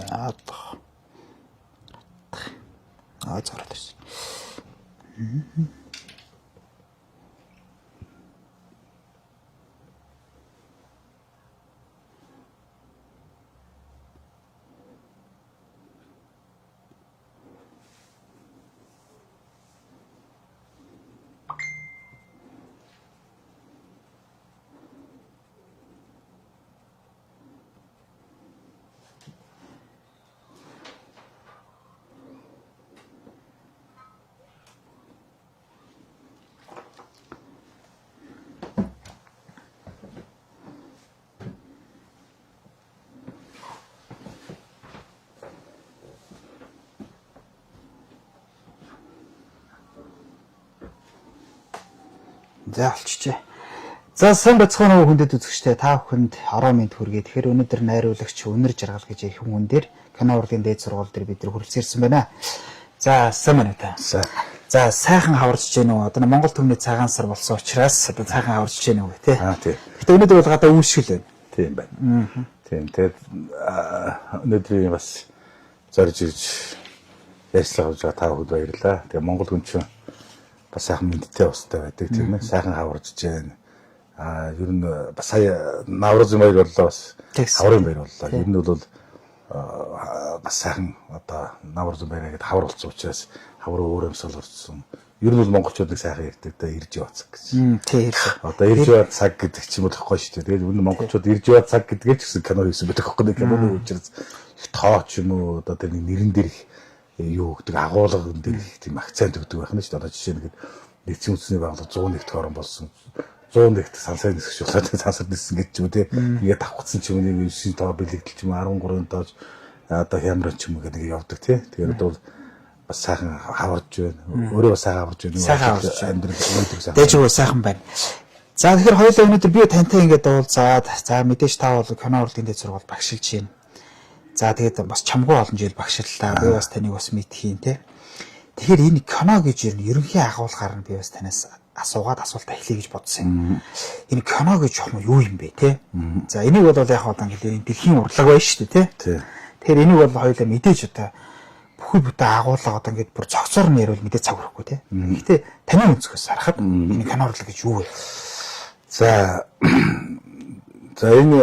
одоо зараад байсан. За олчжээ. За сайн бацхан хүндэт үзэгчтэй та бүхэнд ороо мэд хүргэе. Тэгэхээр өнөөдөр найруулагч Өнөр Жаргал гэж их хүн дээр кино урлагийн дээд сургууль дээр бид нар хүрэлцээрсэн байна. За сайн байна та. За сайхан хаварч гэнэ үү? Одоо Монгол төмний цагаан сар болсон учраас одоо сайхан хаварч гэнэ үү те. Тий. Гэтэ өнөөдөр бол гадаа үүсгэл байна. Тийм байна. Тийм. Тэгээд өнөөдрийн бас зорж ирж ярьцлага хийж байгаа та бүхэнд баярлалаа. Тэгээд Монгол хүн чинь бас сайхан мэдтэй устай байдаг тийм ээ. Сайхан хаварж гэнэ. Ер нь бас сая Наврозын баяр боллоо бас хаврын баяр боллоо. Ер нь бол бас сайхан одоо Наврозын баяр гэдэг хавар болсон учраас хавар өөр юмсал орсон. Ер нь бол монголчууд нэг сайхан ярьдаг да ирж яваа цаг гэж. Тийм. Одоо ирж яваа цаг гэдэг ч юм уу тэгэхгүй шүү дээ. Тэгээд өнөө монголчууд ирж яваа цаг гэдгээ ч гэсэн кино хийсэн байдаг байхгүй. Киноны учраас их тоо ч юм уу одоо тэр нэрэн дээр юу гэдэг агуулга дээр тийм акцент өгдөг байх нь шүү дээ. Одоо жишээ нь нэгдсэн үндэсний байгууллага 101-р орн болсон. 101-т сансаа нисгэж болоод сансад ниссэн гэж юм те. Ингээд давхцсан ч юм нэг 9 тоо бэлэгдэл ч юм 13 тоо одоо хямрын ч юм гэдэг явдаг те. Тэгээд бол бас сайхан хаварж байна. Өөрөө сайхан хаварж байна. Сайхан хаварж амьдрал өнөдөр сайхан. Дэж өгөө сайхан байна. За тэгэхээр хоёулаа өнөөдөр би тантай ингээд уулзаад за мэдээж та бол кино урлагийн дээд сургууль багшилж байна. За тэгээд бас чамгүй олон жил багшиллаа. Би бас таныг бас мэдхийн те. Тэгэхээр энэ кино гэж ерөнхий агуулгаар нь би бас танаас асуугаад асуултаа эхлэе гэж бодсон юм. Энэ кино гэж юу юм бэ те? За энийг бол яг одоо ингээд дэлхийн урлаг байна шүү дээ те. Тэгэхээр энийг бол хоёулаа мэдээж одоо бүхий бүтэ агуулга одоо ингээд бүр цогцоор нь ярил мэдээ цаг өрөхгүй те. Гэхдээ таны өнцгөөс харахад энэ кино урлаг гэж юу вэ? За энэ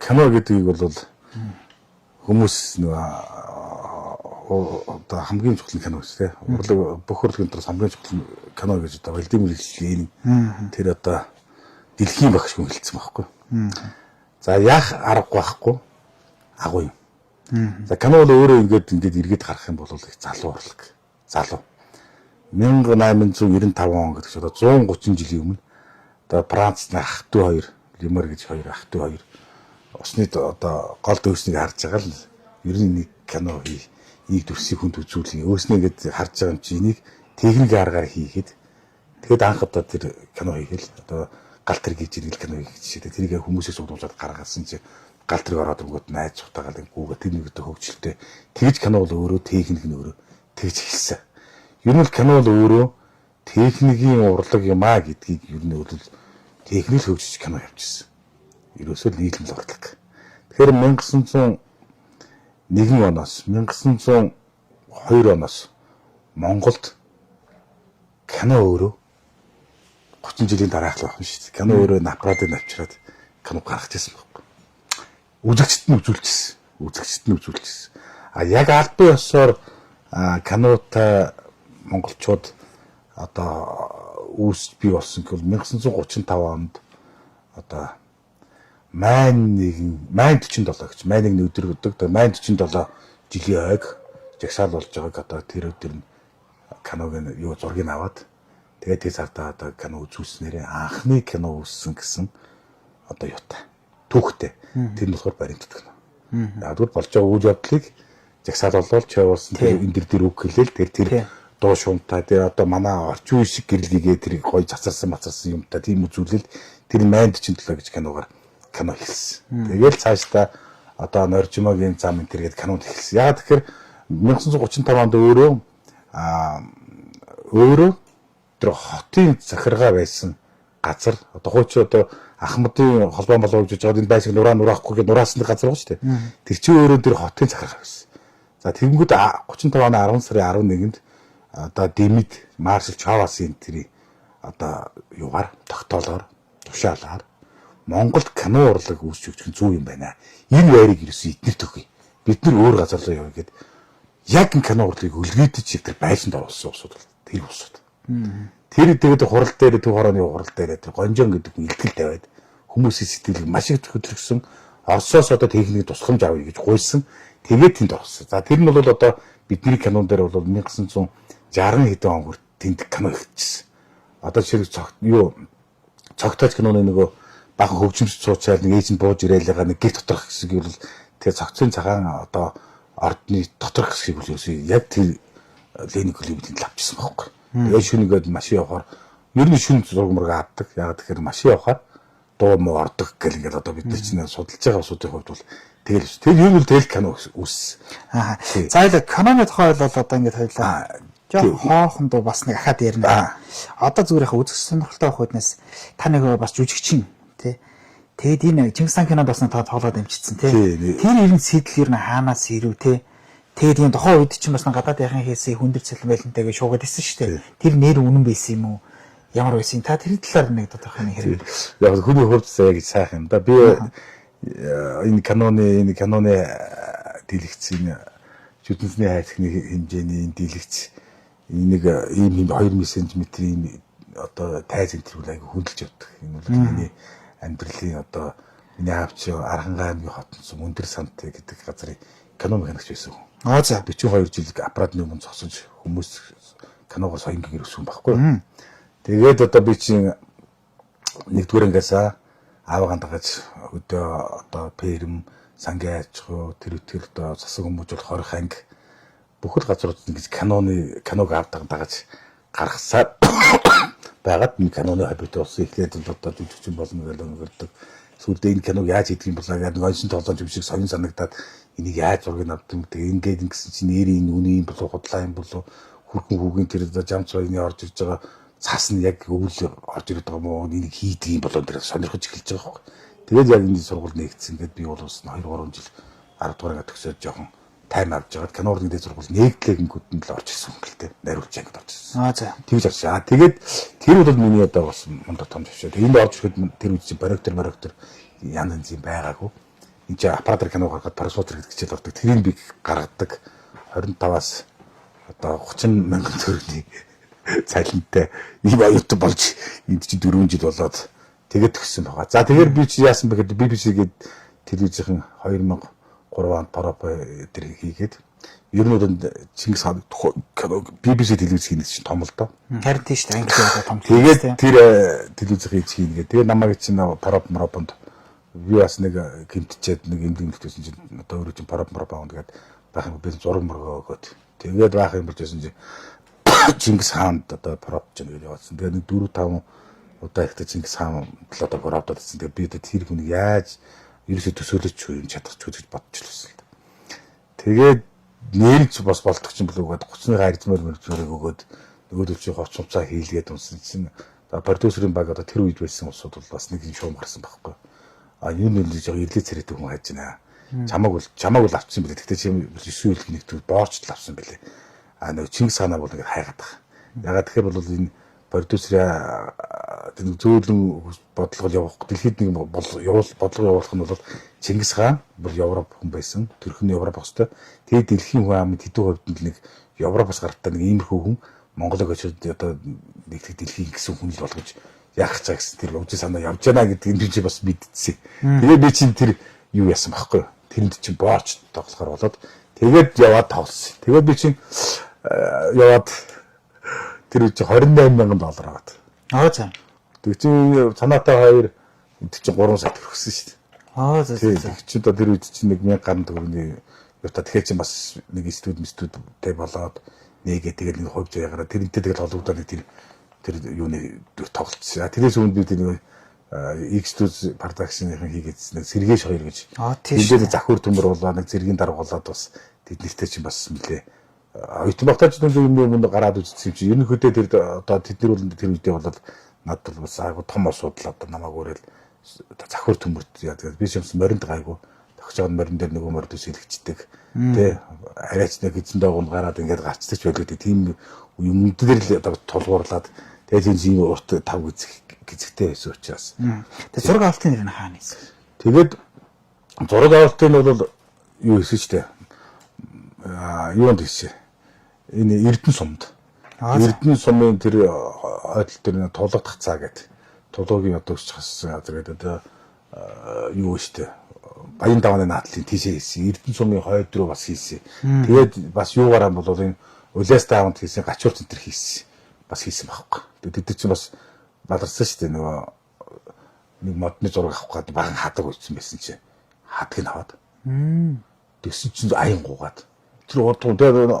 кино гэдгийг бол хүмүүс одоо хамгийн чухал кино гэж те. Урлаг бүх урлагийн дотор хамгийн чухал кино гэж одоо Владимир Ильин тэр одоо дэлхийн багш хүн хэлсэн байхгүй. За яах аргагүй байхгүй агуу юм. За кино бол өөрөө ингээд эргээд гарах юм бол их залуу урлаг. Залуу. 1895 он гэдэг чинь одоо 130 жилийн өмнө одоо Францны ах トゥ хоёр Лимар гэж хоёр ах トゥ хоёр усны одоо гол дөөснийг харж байгаа л ер нь нэг кино ийм төрсийг хүнд үзүүлэн өөснөө ингэж харж байгаа юм чи энийг техник аргаар хийгээд тэгэд анх одоо тэр кино хийгээл одоо гал тэр гэж ирэл кино хийх жишээ тэрийг хүмүүсээс удуулаад гаргасан чи гал тэрэг ороод өнгөт найз цутагаал гүүгээ тэр нэг өдөө хөгжилтэй тэгж кино бол өөрөө техник нь өөрөө тэгж хэлсэн. Ер нь кино бол өөрөө техникийн урлаг юм а гэдгийг ер нь бол техник хөгжиж кино явуулчихсан. Ерөөсөө нийлмэл урлаг. Тэгэхээр 1901 оноос 1902 оноос Монголд кино өөрөө 30 жилийн дараах л байна шүү дээ. Кино өөрөө напрадыг авчираад кино гаргаж ирсэн байхгүй. Үзэгчд нь үзүүлчихсэн. А яг албан ёсоор кинотой монголчууд одоо үүсч бий болсон гэвэл 1935 онд одоо Майн 47 гэж Майныг өдөр өгдөг. Майн 47 жилийн ойг жагсаал болж байгааг одоо тэр өдөр нь киног юу зургийг аваад тэгээд тэр цаатаа одоо кино үзүүлснээрээ анхны кино үүссэн гэсэн одоо юутай түүхтэй. Тэр нь болохоор баримтат кино. Ягдвал болж байгаа үйл явдлыг жагсаал болоод чавуулсан тэр энэ дээр үг хэлээл тэр дуу шуумтай тэр одоо манай орчин үеийн шиг гэрлэгээ тэр гоё цацарсан юмтай тийм үзүүлэл тэр Майн 47 гэж киногаар кино хэлсэн. Тэгэл цаашдаа одоо Норжимогийн зам энэ төргээд кинонд хэлсэн. Яг тэгэхээр 1935 онд өөрөө тэр хотын захиргаа байсан газар одоо хууч одоо Ахмадын холбоо болоо гэж байгаа энэ байшиг нураахгүй гэж нураасан газар байгаа шүү дээ. Тэр чинь өөрөө тэр хотын захиргаа байсан. За тэгэнгүүт 35 оны 10 сарын 11-нд одоо Дэмид маршал Чавасын тэрий одоо юугаар тогтоолоор тушаалаар Монголд кино урлаг үүсч өгч зүү юм байна. Энэ байрыг ерөөсөө эднэр төгье. Бид нар өөр газар руу явъя гэд яг кино урлагийг өлгөөдөж тэр байшинд оруулсан усуд тэр усуд. Тэр тэгээд хурал дээр төв хорооны хурал дээр тэр гонжон гэдэг илтгэл тавиад хүмүүсийн сэтгэлийг маш их хөдөлгсөн. Оросоос одоо техник тусламж авъя гэж гуйсан. Тэгээд тэнд орсон. За тэр нь бол одоо бидний кинон дээр бол 1960 хэдэн он хүртэл тэнд кино хийчихсэн. Одоо жишээ цогтойч киноны нөгөө бахан хөгжимч цуучаал нэг эйжент бууж ирээлээ нэг гэр доторх хэсгийг бол тэр цогцын цагаан одоо ордны доторх хэсгийг бол яг тэр Леник Клибэнд авчихсан байхгүй. Тэгээ шүнгээд машин явахаар ер нь шүн зураг мураг авдаг. Яг тэгэхээр машин явахаар дуу муу ордог гэл ингээд одоо бид нар чинь судалж байгаа усуудын хувьд бол тэгэл ер нь тэгэл кино үс. Аа. За ఇలా киноны тухай бол одоо ингээд хоёлаа жоо хоохон дуу бас нэг ахаад ярина. Одоо зүгээр яхаа үзэх сонирхолтой байх үднээс та нэг бас жүжигчин тий. Тэгэд энэ Чингис хаан кинонд бас та тоглоод амжицсан тий. Тэр ер нь сэтэл ер нь хаанаас ирв тий. Тэгээд энэ тухайн үед чинь бас гадаад яхан хийсэн хүндэр цэлмэлэнтэй гэж шуугаад ирсэн шүү дээ. Тэр нэр үнэн байсан юм уу? Ямар байсан? Та тэр талаар нэг тодорхой нэг хэрэг. Яг хүний хувьд яг сайхан. Да би энэ каноны дэлгэцийн жүдэнсний хайрцагны хэмжээний энэ дэлгэц нэг ийм 2 см-ийн одоо тайз энтерүүл айгу хөндлөж явдаг. Энэ бол миний амьдралын одоо миний аавч Архангай аймгийн хотсон Өндөр Сант гэдэг газрын кино механикч байсан хүн. Аа за 42 жил аппаратны өмнө зогсож хүмүүс киногоо соёнгийн ирсэн байхгүй. Тэгээд одоо би чинь нэгдүгээр ангиасаа аавгаан дагаж өдөө одоо перм сангийн ачхуу тэр одоо засаг хүмүүжүүл 20 анги бүхэл газрууд ингэж киног авдаг дагаж гаргасаар байгаад энэ киноны хоббит болсон ихлээд одоо жүжигчин болно гэж өнгөрдөг. Сүүлдээ энэ киног яаж хийдэг юм бол яг онцон тоглоомч юм шиг сонин санагдаад энийг яаж зургийг авдаг ингээд ингэсэн чинь нэрийн үнийн болов худлаа юм болов хүрхэн хүүгийн тэр жам цойны орж ирж байгаа цаас нь яг өвөл орж ирээд байгаа мó энийг хийдэг юм болоо тэр сонирхож эхэлж байгаа хөө. Тэгээд яг энэ сургууль нэгдсэн гээд би бол бас 2 3 жил 10 дугаар ангид төгсөөд жоохон тайм авч жагаад кино урлагийн дээд сургууль нэгдлэгэнгүүд нь л орж ирсэн юм гэлтэй. Найруулж ангид орж ирсэн. Аа за. Тэгж орж. Тэгээд тэр бол миний одоо бас мундаг том төвшөө. Энд орж ирэхэд тэр үед чинь барактер янз янзын байгаагүй. Энд чинь аппаратор кино гаргаад парасутер гэдэг хичээл ордог. Тэрийг би гаргадаг 25-аас одоо 30 мянган төгрөгийн цалинтай ийм аюултай болж энд чинь 4 жил болоод тэгээд төгссөн байгаа. За тэгэхээр би чи яасан бэ гэхэд BBC-гээд телевизийн 2003 онд парапа тэр хийгээд ер нь бол Чингис хаан кино BBC телевиз хийх чинь том л доо. Харин тийш англи том. Тэгээд тэр телевиз хийж хийнэ. Тэгээд намайг чинь парапонд би бас нэг гимтчихэд нэг эмгэнэгтэйсэн чинь одоо өөрөө чинь парапонд тэгээд байх юм би зураг мөргөө өгөөд. Тэгээд байх юм болж байсан чинь Чингис хаанд одоо парап ч нэг явуулсан. Тэгээд нэг 4 5 удаа ихтэй Чингис хаан л одоо парапдад гэсэн. Тэгээд би тэр хүнийг яаж ерөөсө төсөөлөж юм чадах ч гэж бодож лсэн. Тэгээд нэрж бас болдог ч юм болов уу гэдэг 30-ны хайрцмаар мөрчөрөг өгөөд нөгөөдөл чи ховц хувцаа хийлгээд унсан чинь продюсерийн баг одоо тэр үед байсан усуд бол бас нэг шуум гарсан байхгүй. А юу нэлж жоо ирлээ царайтай хүн хайж байна. Чамаг л авчихсан билээ. Тэгтээ чи 9 үлг нэгт боорч л авсан билээ. А нэг Чингис хаанаа бол ингэ хайгаад байгаа. Ягаад тэгэхээр бол энэ продюсерийн зөөлөн бодлого явах дэлхийд нэг бодлого явуулах нь бол Чингис хаан бол Европ хүн байсан. Төрхөн Европ хөстэй. Тэгээд дэлхийн хүн амд хэдэн хувьд нь нэг Европоос гартай нэг иймэрхүү хүн Монголыг очиод одоо нэг дэлхийн гэсэн хүн л болгож яах цаа гэсэн тэр үжи санаа явж байна гэдэг энэ чи бас мэдчихсэн. Тэгээд би чинь тэр юу яасан байхгүй юу? Тэрэнд чинь боорч тоглохоор болоод тэгээд яваад тоглосон. Тэгээд би чинь яваад тэр үчи $28,000 аваад. Аа за. Тэг чи санаатай 2 чинь 3 сая төгрөгсөн шүү дээ. Аа за. Тэг чи одоо тэр үед чинь 1,000 гаруй төгрөгийн явта тэгэхээр чи бас нэг студтэй болоод нэгээ тэгээд нэг хувьд ягараа тэрнтэй тэгэл холбогдоод нэг тэр юуны тоглолцсон. Тэрээс өмнө би тэр X2 production-ийн хийгээдсэн нэг Сэргээш 2 гэж. Тэгээд захиур төмөр болоо нэг зэргийн дарга болоод бас тэднэртэй чинь бас нэлээ оюутан багтаач юм өмнө гараад үзсэн чи ерөнхийдөө тэр одоо тэднэр бол тэр үедээ болоод надад бас айгу том асуудал одоо намайг өрөөл захир төмөрт яа тэгээд би юмс моринд гайгүй тогч байгаа морин дээр нөгөө морд үсэлэгчдэг тий арайч нэг эзэн доогонд гараад ингээд гарчдаг ч байлгүй тийм юм дээр л одоо тулгуурлаад тэгээд энэ юм урт тав гизэгтэй байсан учраас тэгээд зураг авалтын нэр нь хаана ийсэн тэгээд зураг авалтын нь бол юу хийсэн ч тий юунд хийсэн энэ Эрдэнэ сумд Эрдэнэ сумын тэр хойдол тэр тулгадах цаа гэдэг тулгуугийн одоо өсч хассан гэдэг одоо юу штэ Баян давааны наадлын тийшээ хийсэн Эрдэнэ сумын хойд руу бас хийсэн тэгээд бас юугаараа бол энэ улаастай аванд хийсэн гачуур центр хийсэн бас хийсэн байхгүй тэгээд тэд чинь бас баларсан штэ нөгөө нэг модны зураг авах гэдэг баган хадаг үйсэн байсан чинь хадгийг аваад тэгсэн чинь аян гуугаад тэр урд тэгээд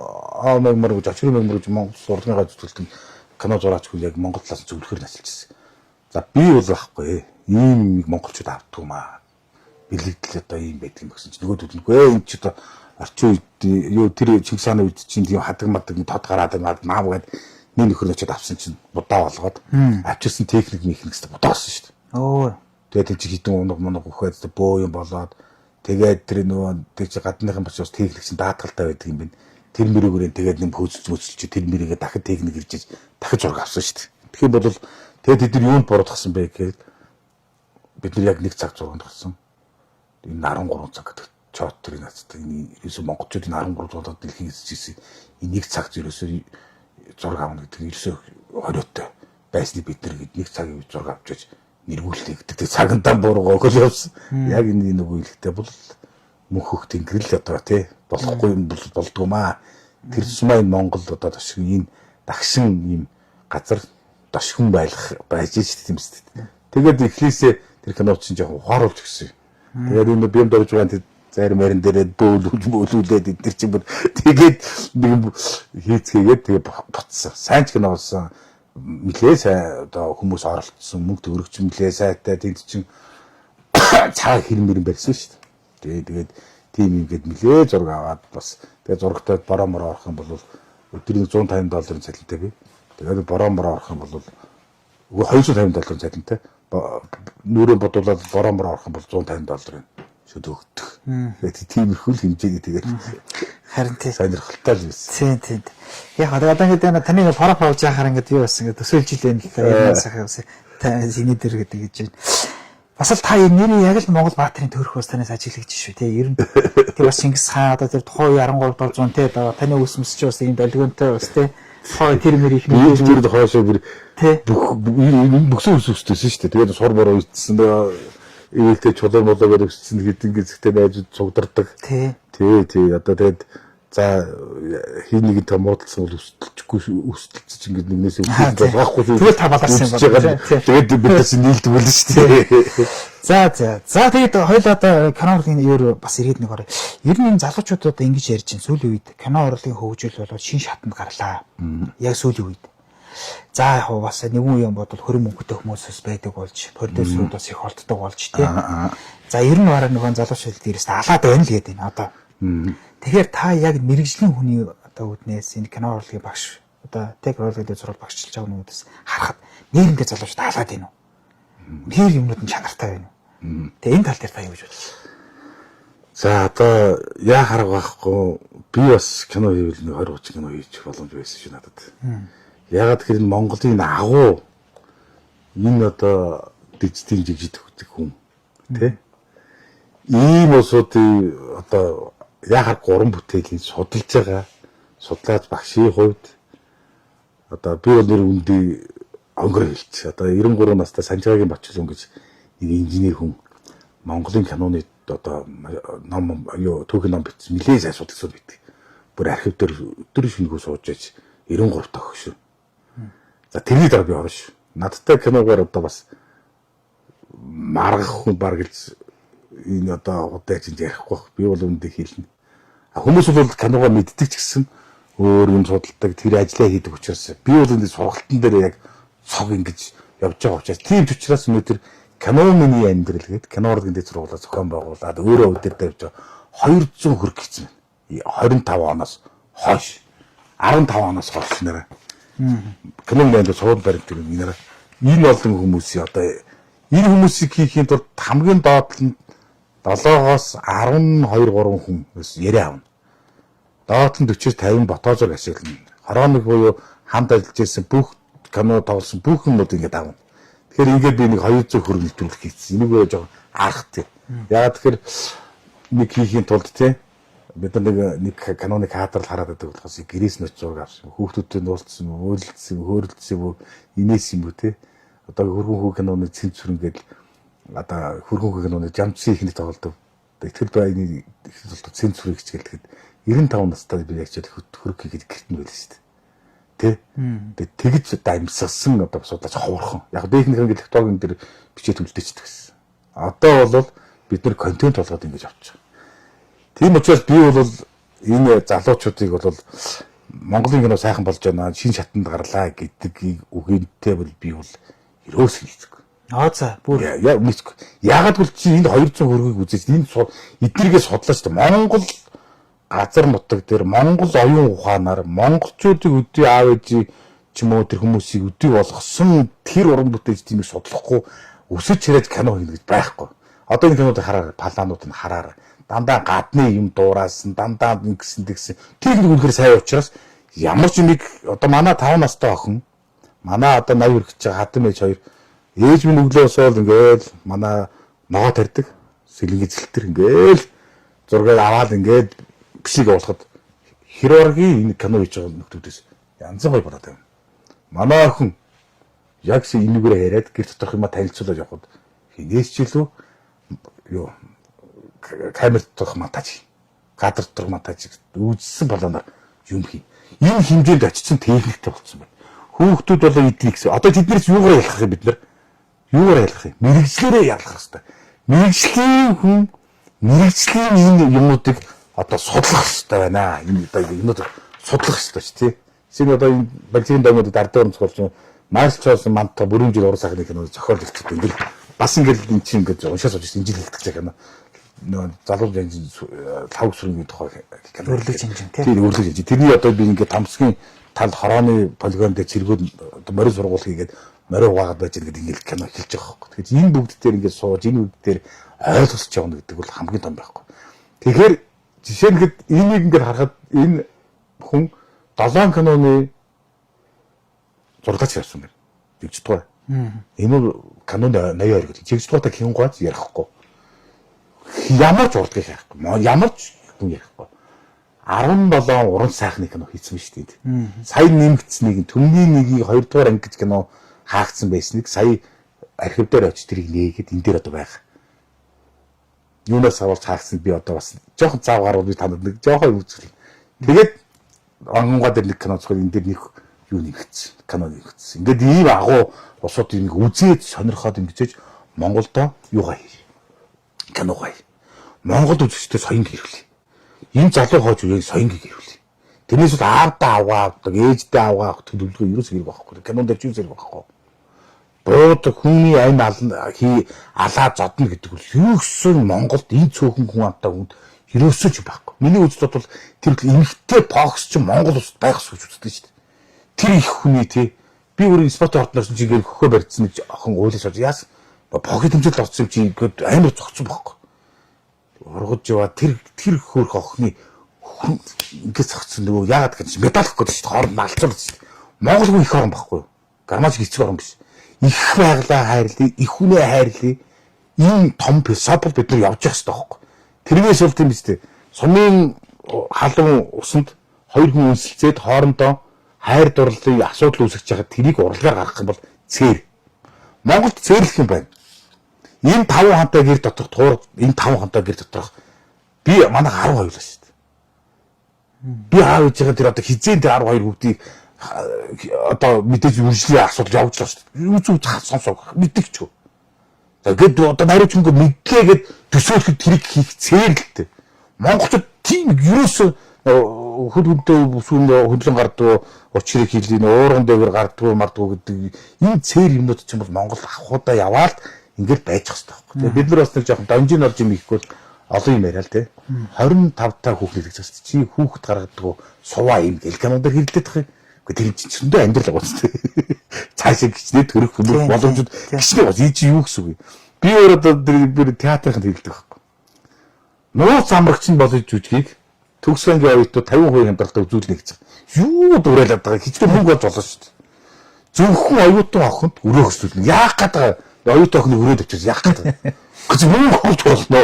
мөр гэж очрын мөр гэж Монгол урлагийн гажуултанд кино зураач хөл яг Монгол талаас зөвлөхөр насжилжсэн. За би бол байхгүй ийм монголчууд авдаг юм аа. Бэлэгдэл одоо ийм байдаг юм гэсэн чинь нөгөөдүүд нь энэ ч одоо орчин үед юу тэр чигсааны үед чинь тийм хадаг мадаг тод гараад маав гээд нэг нөхөр очиод авсан чинь будаа болгоод авчирсан техник механик гэсэн будаасан шүү дээ. Оо. Тэгээд чи хитэн унаг ухаад бөө юм болоод тэгээд тэр нөгөө тэг чи гадныхан бас техник чинь даатгалтай байдаг юм байна. Тэр мөрөөгөө тэгээд нэм хөөцөлж тэр мөрийгээ дахид техник иржиж дахиж зураг авсан шүү дээ. Тэгэхээр бол тэгээд тэд нар юунд буруудахсан бэ гэхээр бид нар яг нэг цаг зурганд гарсан. Энэ 13 цаг гэдэг чот тэр надтай энэ ерөөсөө монголчуудын 13 цолоод дэлхийн эсэжсэн энэ нэг цаг ерөөсөө зураг авна гэдэг нь ерөөсөө хориотой байсны бид нар нэг цагийн зураг авчиж нэрвүүлдэг гэдэг цагантаа буургаа өгөл явсан. Яг энэ нөгөө хэлэхтэй бол мөнх хөх тэнгэрэл одоо тий болохгүй юм бол болдгоомаа. Тэр сумаа энэ Монгол одоо ташиг энэ дагшин юм газар дашхун байх байж тийм үстэй. Тэгээд эхлээсээ тэр киноч чинь яг ухааруулж гисэн. Тэгээд энэ BMW жагаанд зарим марин дээрээ бөөлүүлээд эдгэр чинь тэгээд нэг хийцгээгээд тэгээд буцсан. Сайн ч кино болсон. Милээ сай одоо хүмүүс оролцсон мөнгө төгрөгч милээ сайтай тэнд чинь цаа хэрмэрэн барьсан шүү дээ. Тэгээд тийм ингээд милээ зураг аваад бас тэгээд зурагтай бороо мороо орох юм бол өдөрний $150 цалинтай би. Тэгээд бороо мороо орох юм бол үгүй $250 цалинтай. Нүрээ бодуулаад бороо мороо орох юм бол $150 шөд өгдөг. Тэгээд тиймэрхүү л хэмжээний тэгээд харин тий сонирхолтой л байсан. Тийм. Яг одоо ингээд таны пара павж яхаар ингээд юу болсон ингээд төсөөлж илэн гэх сайхан та зиний дээр гэдэг гэж байна. Бас л та энэ нэрийг яг л Монгол баатрын төрөх ус танаас ажиглаж шүү тий. Ер нь тий бас Чингис хаан одоо тэр тухайн 13 700 тий одоо таны үсмэс ч бас ийм долгионтой бас тий. Хоо тэр мэр их нэг тэр хоошоо бүр тий бүхсэн үсвэстэйсэн шүү дээ. Тэгээд сур бороо үстсэн ивэлтэй чулуун болоогоор өссөн гэдэг ингээд зэгтэй найзууд цугдардаг. Тий. Одоо тэгээд за хий нэг том муудалсан бол өсөлтөж ингээд нэгнээс өсөлтөж байхгүй. Тэгэл та баларсан юм байна. Тэгээд бидээс нийлдэг болно шүү дээ. За тэгээд хоёул одоо кино урлагийн өөр бас ирээд нэг орой. Ер нь энэ залуучууд одоо ингэж ярьж байна. Сүүлийн үед кино урлагийн хөгжил болоод шин шатанд гарлаа. Яг сүүлийн үед. За яг бас нэгэн үеийн бодвол хөрөн мөнгөтэй хүмүүсээс байдаг болж, продюсерүүд бас их олддог болж тий. За ер нь бараг нөгөө залуучууд дээрээс алаад байна л гэдэг энэ одоо. Тэгэхээр та яг мэрэгжлийн хүний одоо үднээс энэ кино урлагийн багш одоо тег урлагийн зураг багшилж байгаа хүмүүст харахад нэрнгээ залуучууд алаад байна уу? Тэр юмнууд нь чанартай байна уу? Тэгээ энэ тал дээр та юу гэж бодлоо? За одоо яа харах байхгүй би бас кино хийвэл 20 30 кино хийж боломж байсан шүү надад. Ягаад гэвэл Монголын агуу энэ одоо дижитал жижиг хөгжих хүн тий ийм улсуудын одоо яхаар гурван бүтээлийн судалж байгаа судлаач багшийн хувьд одоо би бол нэр үндий өнгөр хэлж одоо 93 настай Санжаагийн Бачлун гэж нэг инженер хүн Монголын киноны одоо ном юу түүхийн ном бичсэн нэлээд сайн судалсан байдаг. Бүр архив дээр өдөр шингүү сууж аж 93 тах шүү. За тэрний дараа би орно шүү. Надтай киногоор одоо бас маргах хүн баргалж энэ одоо удаач ярихгүй. Би бол үндэ хэлнэ. Хүмүүс бол киногоо мэддэг ч гэсэн өөр юм судалдаг тэр ажиллаа хийдэг учраас би бол энэ сургалтын дээр яг цог ингэж явж байгаа учраас тийм ч учраас өнөөдөр кино миний амьдрал гэдэг кино урлагийн дэд сургуулаа зохион байгуулад өөрөө өдөртөө явж 200 хүрэх гэсэн байна. 25 оноос хойш 15 оноос хойш нэрэ. Киноны дээр сууд баримт юм нэрэ. энэ олон хүмүүсийн одоо энэ хүмүүсийг хийхийн тулд хамгийн доод нь 7-оос 12 3 хүн яриа авна. Доод нь 40-50 ботоозоор ашиглана. Хорооног буюу хамт ажиллаж ирсэн бүх кино тоглосон бүх юмнууд ингээд авна. Тэгэхээр ингээд би нэг 200 хүрэг нэвтрүүлэх хийсэн. Энийг жоохон арах тийм. Яагаад тэгэхээр нэг хийхийн тулд тийм бид нэг киноны кадрал хараад байдаг болохоос гэрээс нь зураг авсан. Хүүхдүүдтэй нуулцсан, өөлдсөн, хөөрөлдсөн бүү, инээсэн бүү тийм. Одоо хөргөн хүү киноны цэнцүр ингээд одоо хөргөн хүү киноны жамцын ихний тоглолт. Итгэл байны их тулд цэнцүрийг хичээлдэхэд 95 настай би яг ч хөрөг хийгээд гэрт нь байлаа шүү дээ. Тэ? Тэгээд тэгж дамжсалсан одоо асуудал ховорхон. Яг техникийн лекторын дээр бичээд үлдээчихдэг гэсэн. Одоо бол бид нэр контент болгоод ингэж авч байгаа. Тийм учраас би бол энэ залуучуудыг бол Монголын кино сайхан болж байна, шин шатанд гарлаа гэдэг үгэнтэй бол би бол ерөөс хийцэг. За бүр яагаад гэвэл чи энэ 200 хөргийг үзэж энэ эднэргээ судлаач та Монгол газар нутаг дээр Монгол оюун ухаанаар монголчуудыг өдөө аав ээжи ч юм уу тэр хүмүүсийг өдөө болгосон тэр уран бүтээлч тиймийг судлахгүй өсөж чирээд кино хийнэ гэж байхгүй. Одоо энэ кинод хараар палаанууд нь хараар дандаа гадны юм дуурайсан, дандаа ингэсэн тэгсэн. Тэр нэг үнэхээр сайн учраас ямар ч нэг одоо манай 5 настай охин, манай одоо 80 хүрэх гэж байгаа хадам ээж хоёр ээж минь өглөөсөө ингээл манай ногоо тарьдаг, сэлэнгийн зэлтэр ингээл зургийг аваад ингээд бишиг болоход хирургийн энэ кино хийж байгаа нөхдүүдээс янз бүр болоод байна. Манай охин яг энэгээр яриад гэр доторх юма танилцуулаад явхад хинээс ч илүү юу камер доторх монтаж, кадр доторх монтаж үзсэн болооноор юм хий. Энэ хэмжээнд очсон техниктэй болсон байна. Хүүхдүүд болоо эднийг гэсэн. Одоо тэднээс юугаар ялах юм бид нар? Юугаар ялах юм? Мэргэжлээрээ ялах хэрэгтэй. Мэргэжлийн хүн мэргэжлийн энэ юмнуудыг одоо судлах хэрэгтэй байна. Энэ одоо юмнууд судлах хэрэгтэй ч тий. Син одоо энэ балжийн дамууд дардаа өмсгөлж Марс Чолсон мантаа бүрэн жил уран сайхны кино зохиол хэлдэг юм. Бас ингээд эн чинь ингээд уншаа сууж энэ жил хэлдэг кино. Нөө залуу жанжин тав сүргийн тухай кино. Өрлөг жанжин тий. Тэр өрлөг жанжин. Тэрний одоо би ингээд тамсгийн тал хорооны полигон дээр цэргүүд морин сургууль хийгээд морин угаагаад байж ингээд ингээд кино хэлж байгаа хөөх. Тэгэхээр энэ бүгд дээр ингээд сууж энэ бүгд дээр ойлгосч явна гэдэг бол хамгийн том байхгүй. Тэгэхээр жишээ нь гээд энийг ингээд харахад энэ хүн 7 киноны зурлаач явсан байна. Жигчдгой. Энэ киноны 82 гэдэг. Жигчдгойтой хингуйч ярихгүй. Ямар ч урдгыг ярихгүй. Ямар ч хүн ярихгүй. 17 уран сайхны кино хийсэн шүү дээ. Сая нэмэгдсэнийг төмний нэгийг 2 дугаар анги гэж кино хаагдсан байсныг сая архив дээр очиж тэрийг нээгээд энэ дээр одоо байгаа. Юунаас авалж хаагдсан би одоо бас жоохон цаав гарууд би танад нэг жоохон үзэл. Тэгээд ангугаа дээр нэг кино зөвхөн энэ дээр нэг юу нэмэгдсэн. Кино нэмэгдсэн. Ингээд ийм агуу усууд ингэ үзээд сонирхоод ингэж Монголдо юугаа хий. Киногаа хий. Монгол үзэгчтэй соён гэрүүлээ. Энэ залуу хойч үеийг соён гэрүүлээ. Тэрнээс бол аавдаа аваад, ээждээ аваад төлөвлөгөө ерөөс хэрэг байхгүй. Кинонд дээр ч юу зэрэг байхгүй. Бууд хүний айн алаа зодно гэдэг бол ерөөсөө Монголд энэ цөөхөн хүн амтаа хүнд ерөөсөө ч байхгүй. Миний үзэл бол тэр эмэгтэй бокс ч Монгол улсад байх гэж үздэг шүү дээ. Тэр их хүний тий би өөрөө спорт ордноос чинь ингээд хөхөө барьцсан нэг охин уйлаж сууж яасан богино тэмцэл орсон юм чи ингээд амар зогцсон байхгүй. Ургаж яваа тэр хөөх охины ингээд зогцсон нөгөө яагаад гэж медалх гэдэг чинь хооронд алцуулж шүү дээ. Монгол хүн их орон байхгүй юу? Гармаж хэцүү орон биш. Их байглаа хайрлаа, их хүнээ хайрлаа. Энэ том философи бид нар явж явах хэрэгтэй байхгүй. Тэрнээс бол тийм биз дээ. Сумын халуун усанд хоёр хүн үнсэлцээд хоорондоо хайр дурлалын асуудал үүсгэж байгаа тэрийг урлагаар гаргах юм бол цээр. Монголд цээрлэх юм байна. Энэ 5 хантай гэр доторх туур энэ 5 хантай гэр доторх би манай 12 л шүү дээ. Би аав ээж байгаа тэр одоо хизээнд 12 хүүхдийг одоо мэдээж үржлийн асуудал явж байгаа шүү дээ. Юу зүг сонсоо мэддэг ч. Тэгээд одоо нариучгүй мэдлээгээд төсөөлөхөд тэрийг хийх цэрлэлтэй. Монголчууд тийм ерөөсөө хөлгөнтэй бүсүүн хөндлөн гардаг учрыг хийлийн уурган дээгэр гардгүй мардгүй гэдэг энэ цээр юмнууд ч юм бол Монгол авахудаа яваад ингээд байж хэвээр байхгүй. Тэгээд бид нар бас нэг жоохон донжин орж юм ихгүй бол олон юм яриа л те. 25 та хүүхнүүд гэж байна. Чи хүүхэд гаргадаг суваа юм гэл канондар хэрэлдэх юм. Гэхдээ тэр чинь зөндөө амьдрал байгаа шүү дээ. цаашаа гिचнээ төрөх боломжууд гिचнээ бас ийж юу гэсэн үг. Би өөрөө одоо театрын хэлдэг байхгүй. Нууц амрагч нь болж жүжигийг төгсгөнгийн оюутнууд 50% хямдралтай үзүүлнэ гэж. Юу дуурайлаад байгаа хичнээн мөнгө болж болно шүү дээ. Зөвхөн оюутан охинд өрөө хөслүүлнэ. Яах гэдэг оюутан охины өрөөд очиж яах гэдэг. Гэж мөнгө олж болно.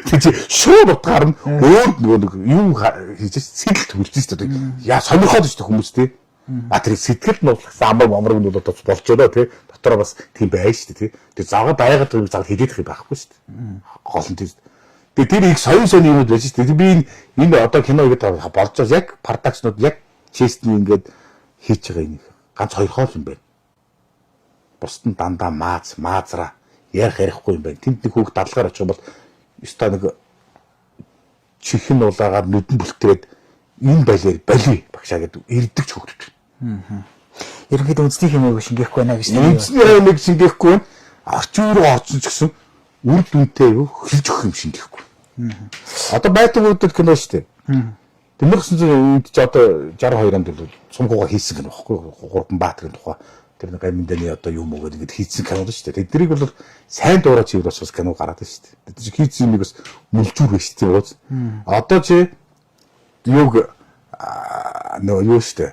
Тэг чи шууд утгаар нь өөр нөгөө юу хийж сэтгэл төрүүлж шүү дээ. Яа сонирхоод шүү дээ хүмүүс тий. А тэр сэтгэл нууцлахсан амар момрог нь бол одоо болж байна тий. Дотроо бас тийм байж шүү дээ тий. Тэг завгад аягаад тэр завгад хилээдэх юм байхгүй шүү дээ. Гол нь тий. Тэгээ тэр их соён юмуд байж шүү дээ. Би энэ одоо кино гэдэг болж байгаа яг продакшнууд яг честний ингээд хийж байгаа юм. Ганц хоёр хоол юм байна. Бусд нь дандаа маазраа ярихгүй юм байна. Тэнд нэг хүүхд дадлгаар очих юм бол ёстой нэг чихэн улаагаар нүдэн бүлтрээд энэ бали багшаа гэдэг ирдэг ч хүүхдүүд. Ерөнхийдөө үндэсний хэмээг шингээхгүй байна гэж тийм. Үндэсний хэмээг шингээхгүй байна. Орчин руу орсон ч гэсэн үр дүнтэй юу хэлж өгөх юм шингээхгүй. Одоо байтуг үүдэл кино шүү дээ. 1900 ч одоо 62 онд цумкууга хийсэн кино баггүй. Гурван баатрын тухай тэр нэг аминданы одоо юм уу гэдэг хийсэн кино шүү дээ. Тэднийг бол сайн дуурайч хийвэл бас кино гараад байна шүү дээ. Тэд чи хийсэн юмыг бас мүлжүүр байна шүү дээ. Одоо чи юуг нөө юу шүү дээ.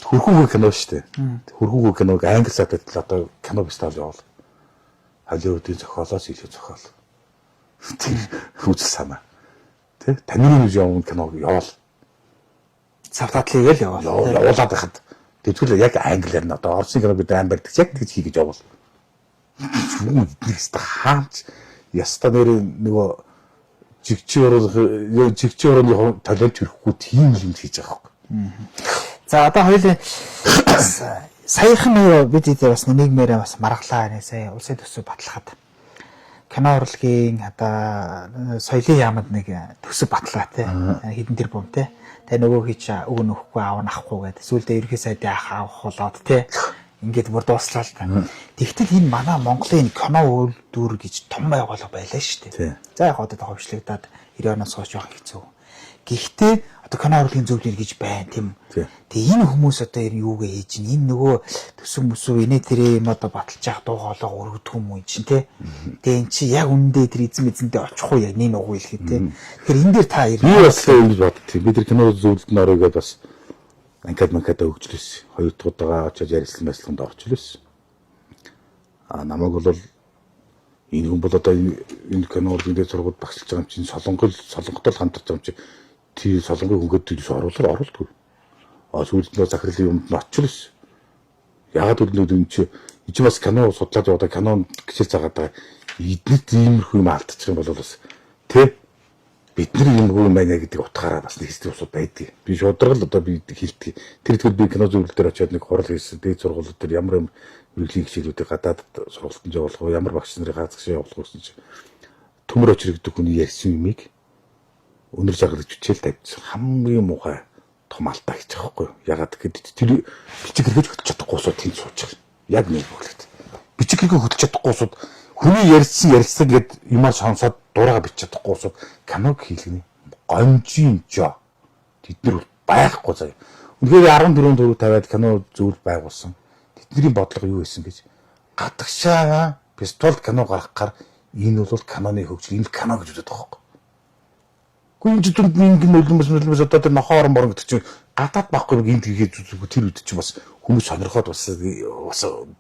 Хөрхүүг кино шүү дээ. Хөрхүүг киног англисаад л одоо кино фестивал явуул. Холливуудын зохиолоос илүү зохиол. Хүч санаа. Тэ танины юм киног явуул. Савтатлыг л явуулаад байхад тэгвэл яг англиар нь одоо орсын кино гэдэг амар барьдаг яг тэгж хийгэж явуул. Нэгс хаамч яста нэр нөгөө жигчөрөний талент төрөхгүй тийм юм хийж байгаа юм. За одоо хоёулаа саяхан бид эдгээр бас нийгмээрээ бас маргалаа нэ сая улсын төсөв батлахад кино урлагийн одоо соёлын яамд нэг төсөв батлаа те хэдэн тэрбум те тэгээ нөгөө хийж өг нөхгүй аав нахгүй гэдэг сүүлдээ ерхий сайдын авах болоод те ингээд бүр дууслаа л та. Тэгтэл энэ манай Монголын кино үйлдвэр гэж том байгууллага байлаа шүү дээ. За яг одоо ховшлогдоод 90 оноос хойш явах хэцүү. Гэхдээ одоо кино урлагийн зөвлөл гэж байна тийм. Тэгээ энэ хүмүүс одоо юугээ хийж ин энэ нөгөө төсөв мөсөв инээ тэрэ юм одоо баталж явах дуу хоолой өргөдөх юм уу чинь те. Тэгээ эн чи яг үндэ тэр эзэндээ очих уу яг нэг угуу хэлэхэд те. Тэгэхээр энэ дээр та би бас ингэж бодчих. Бид нар кино зөвлөлд нь оройгоод бас анкад өгчлөөс. Хоёр дахь удаага очиж ярилцсан байцлаганд орчлөөс. Намайг бол энэ хүн бол одоо энэ кино урлагийн сургууль багсалж байгаа юм чинь солонготой хамтарч байгаа юм чинь тэр солонгын хөнгөд тийш оруулдгүй. Сүүлд нь захирлын юмд нь очлоос. Яагаад гэвэл энэ чи бас кино судлаад яваа кинонд гिचэл заагаад байгаа. Эднэт иймэрхүү юм алдчих юм бол бас тэ бидний юм хөө байна гэдэг утгаараа бас нэг хэсэг усуд байдаг. Би шударгал одоо би хэлдэг. Тэр тэгвэл би кино зөвлөл дээр очиод нэг хурал хийсэн. Дээд сургуулиуд дээр ямар үргэлжлэх хичээлүүдийг гадаад сургалтанд явуулах уу, ямар багш нарын газар явуулах уу гэсэн чинь төмөр очирэгдэх хүний ярьсан юмыг өнөр жаргалж хичээл тавьчихсан. Хамгийн муухай том алдаа гэж байгаа байхгүй юу? Ягаад гэвэл тэр бичиг хэрэгж хөтлөж чадахгүй усууд тэнд суучих. Яг нэг бүлэгт. Бичиг хэрэгээ хөтлөж чадахгүй усууд хүний ярьсан гэд юмар сонсоод дураагаа бич чадахгүй усууд киног хийлгэнэ. Гомжийн жоо. Тэд нар байхгүй заяа. Үнэхээр 14 төгрөг тавиад кино зөвл байгуулсан. Тэдний бодлого юу байсан гэж гадагшаа фестивал кино гаргахаар энэ бол киноны хөгжил, энэ кино гэж үздэг байхгүй. Гүн зүтэнд ингэн нулимс одоо тэр нохоо орон борон гэдэг чинь гадаад байхгүй нэг энд хийгээд зүг тэр үед чинь бас хүмүүс сонирхоод бас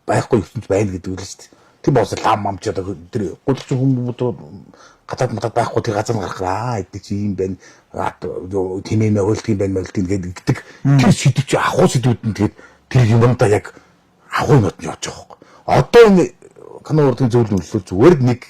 байхгүй ертөнд байна гэдэг үл шүү дээ. Тийм бас лам амч одоо тэр гулч хүмүүс гадаад байхгүй тэр газар гарах эдгээр чи юм байна. Тэмээмээ уйлдгийн байна гэдэг тэр сэдв чи ахуй сэдвүүд нь тэгээд тэр юмдаа яг ахуй нот нь явж байгаа байхгүй. Одоо энэ кино урлагийн зөвлөл нөлөөлөл зүгээр нэг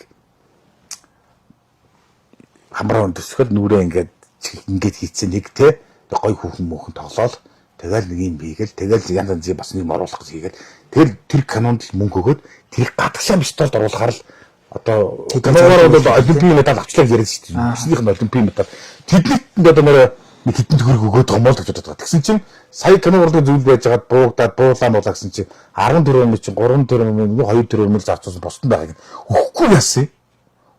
хамраа төсгөл нүрээ ингээд хийцэн нэг те гой хүүхэн мөхөн тоглоол тэгэл нэг юм бийгэл тэгэл янз янзын бас нэг оруулах гэж хийгээл тэгэл тэр канонд л мөнгө өгөөд тэр гадагшаа бистолд оруулахаар л одоо киногаар бол олимпийн медаль авчлаа яриад шүү дээ. Биснийх нь олимпийн медаль тэднийд одоо нэр нэг хэдэн төгрөг өгөөд байгаа мó л гэж бодоод байгаа. Тэгсэн чинь сая кино урлагийн зөвлөл байж байгаад буулаа гэсэн чинь 14 оны чинь 3 төгрөг 2 төгрөг зарцуулсан босдон байгааг өгөхгүй яасан.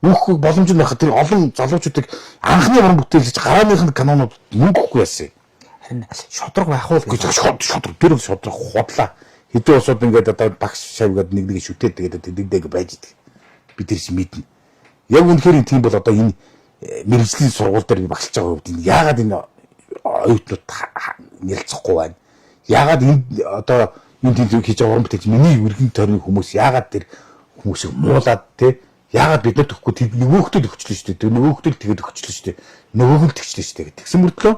Өгөх боломж нь байхад тэр олон залуучуудыг анхны уран бүтээл гэж гарааных нь канонууд мөнгө өгөхгүй яасан. Харин шодрог байх уу гэж шодрог тэр шодрог худлаа Хэдэн усууд ингээд одоо багш шавьгаад нэг шүтээд тэгээд дэгдэг байж идэг. Бид тэр чинь мэднэ. Яг үнэхээр тийм бол одоо энэ мэрэгжлийн сургууль дээр багшилж байгаа үед энэ яагаад энэ оюутнууд нэлцэхгүй байна? Яагаад энэ одоо энэ тийм хийж байгаа уран бүтээлч миний өргөн тойрны хүмүүс яагаад тэр хүмүүсийг муулаад те яагаад бид нар төгөхгүй тэд нөгөөхдөд өгчлөө шүү дээ. Тэр нөгөөхдөд тэгээд өгчлөө шүү дээ. Нөгөөх нь тэгчлээ шүү дээ. Тэгсэн мөртлөө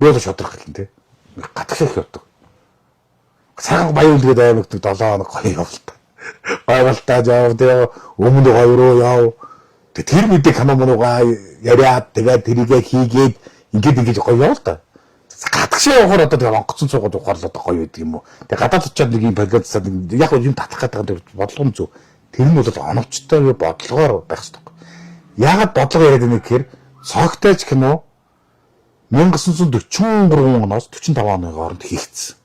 би бол шодрох гэлэн те. Гатгах явдаг. Цагаан баян үлгээд аймагт 7 хоног гоё явлаа. Байгальтаа жав тэгээ өмнө 2 руу яв. Тэр мэдээ кино моноогаа яриад тэгээд тэрийгээ хийгээд ингэж гоё явал та. Гадагшаа явахаар одоо тэгээ онгоцон цуугаад ухаар л одоо гоё байдаг юм уу. Тэгээ гадаад очиад нэг юм балгацсаад яг юм татлах гэдэг бодлого нь зөв. Тэр нь бол оновчтой бодлогоор байх хэрэгтэй. Яагаад бодлого яриад байна гэхээр цогтойч кино 1943 оноос 45 оны хооронд хийгдсэн.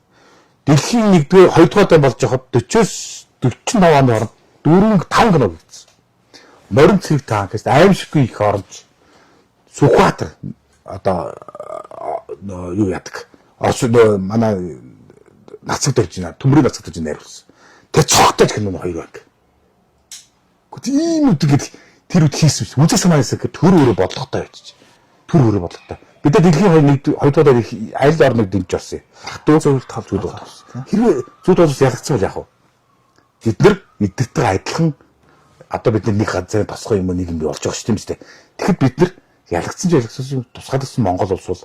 Дэлхийн 1-р 2-р дай болж байхад 40-с 45 оны хооронд 4-5 кино хийгдсэн. Морин цэвэр танкс аимшиггүй их оромж Сүхбаатар одоо юу яадаг. Орос манай нацаг дөрж байна. Төмрийн нацаг дөрж найруулсан. Тэр цогтой кино 2 баг. Гэхдээ ийм үдэг тэр үд хийсэн биш. Үзэх санаасаа төр өөрө бодлоготой байчих. Төр өөрө бодлоготой. Бид дэлхийн 2-р аль орныг дэмжиж орсон. Дөө зөвлөлт тавж үйл болсон. Хэрвээ зүуд боловс ялгцсан бол яах вэ? Бид нар эдгэртэй адилхан одоо бид нэг газар тосгоо юм нэг юм болж байгаа шүү дээ. Тэгэхэд бид нар ялгцсан ч ялгцсан тусгаалсан Монгол улс бол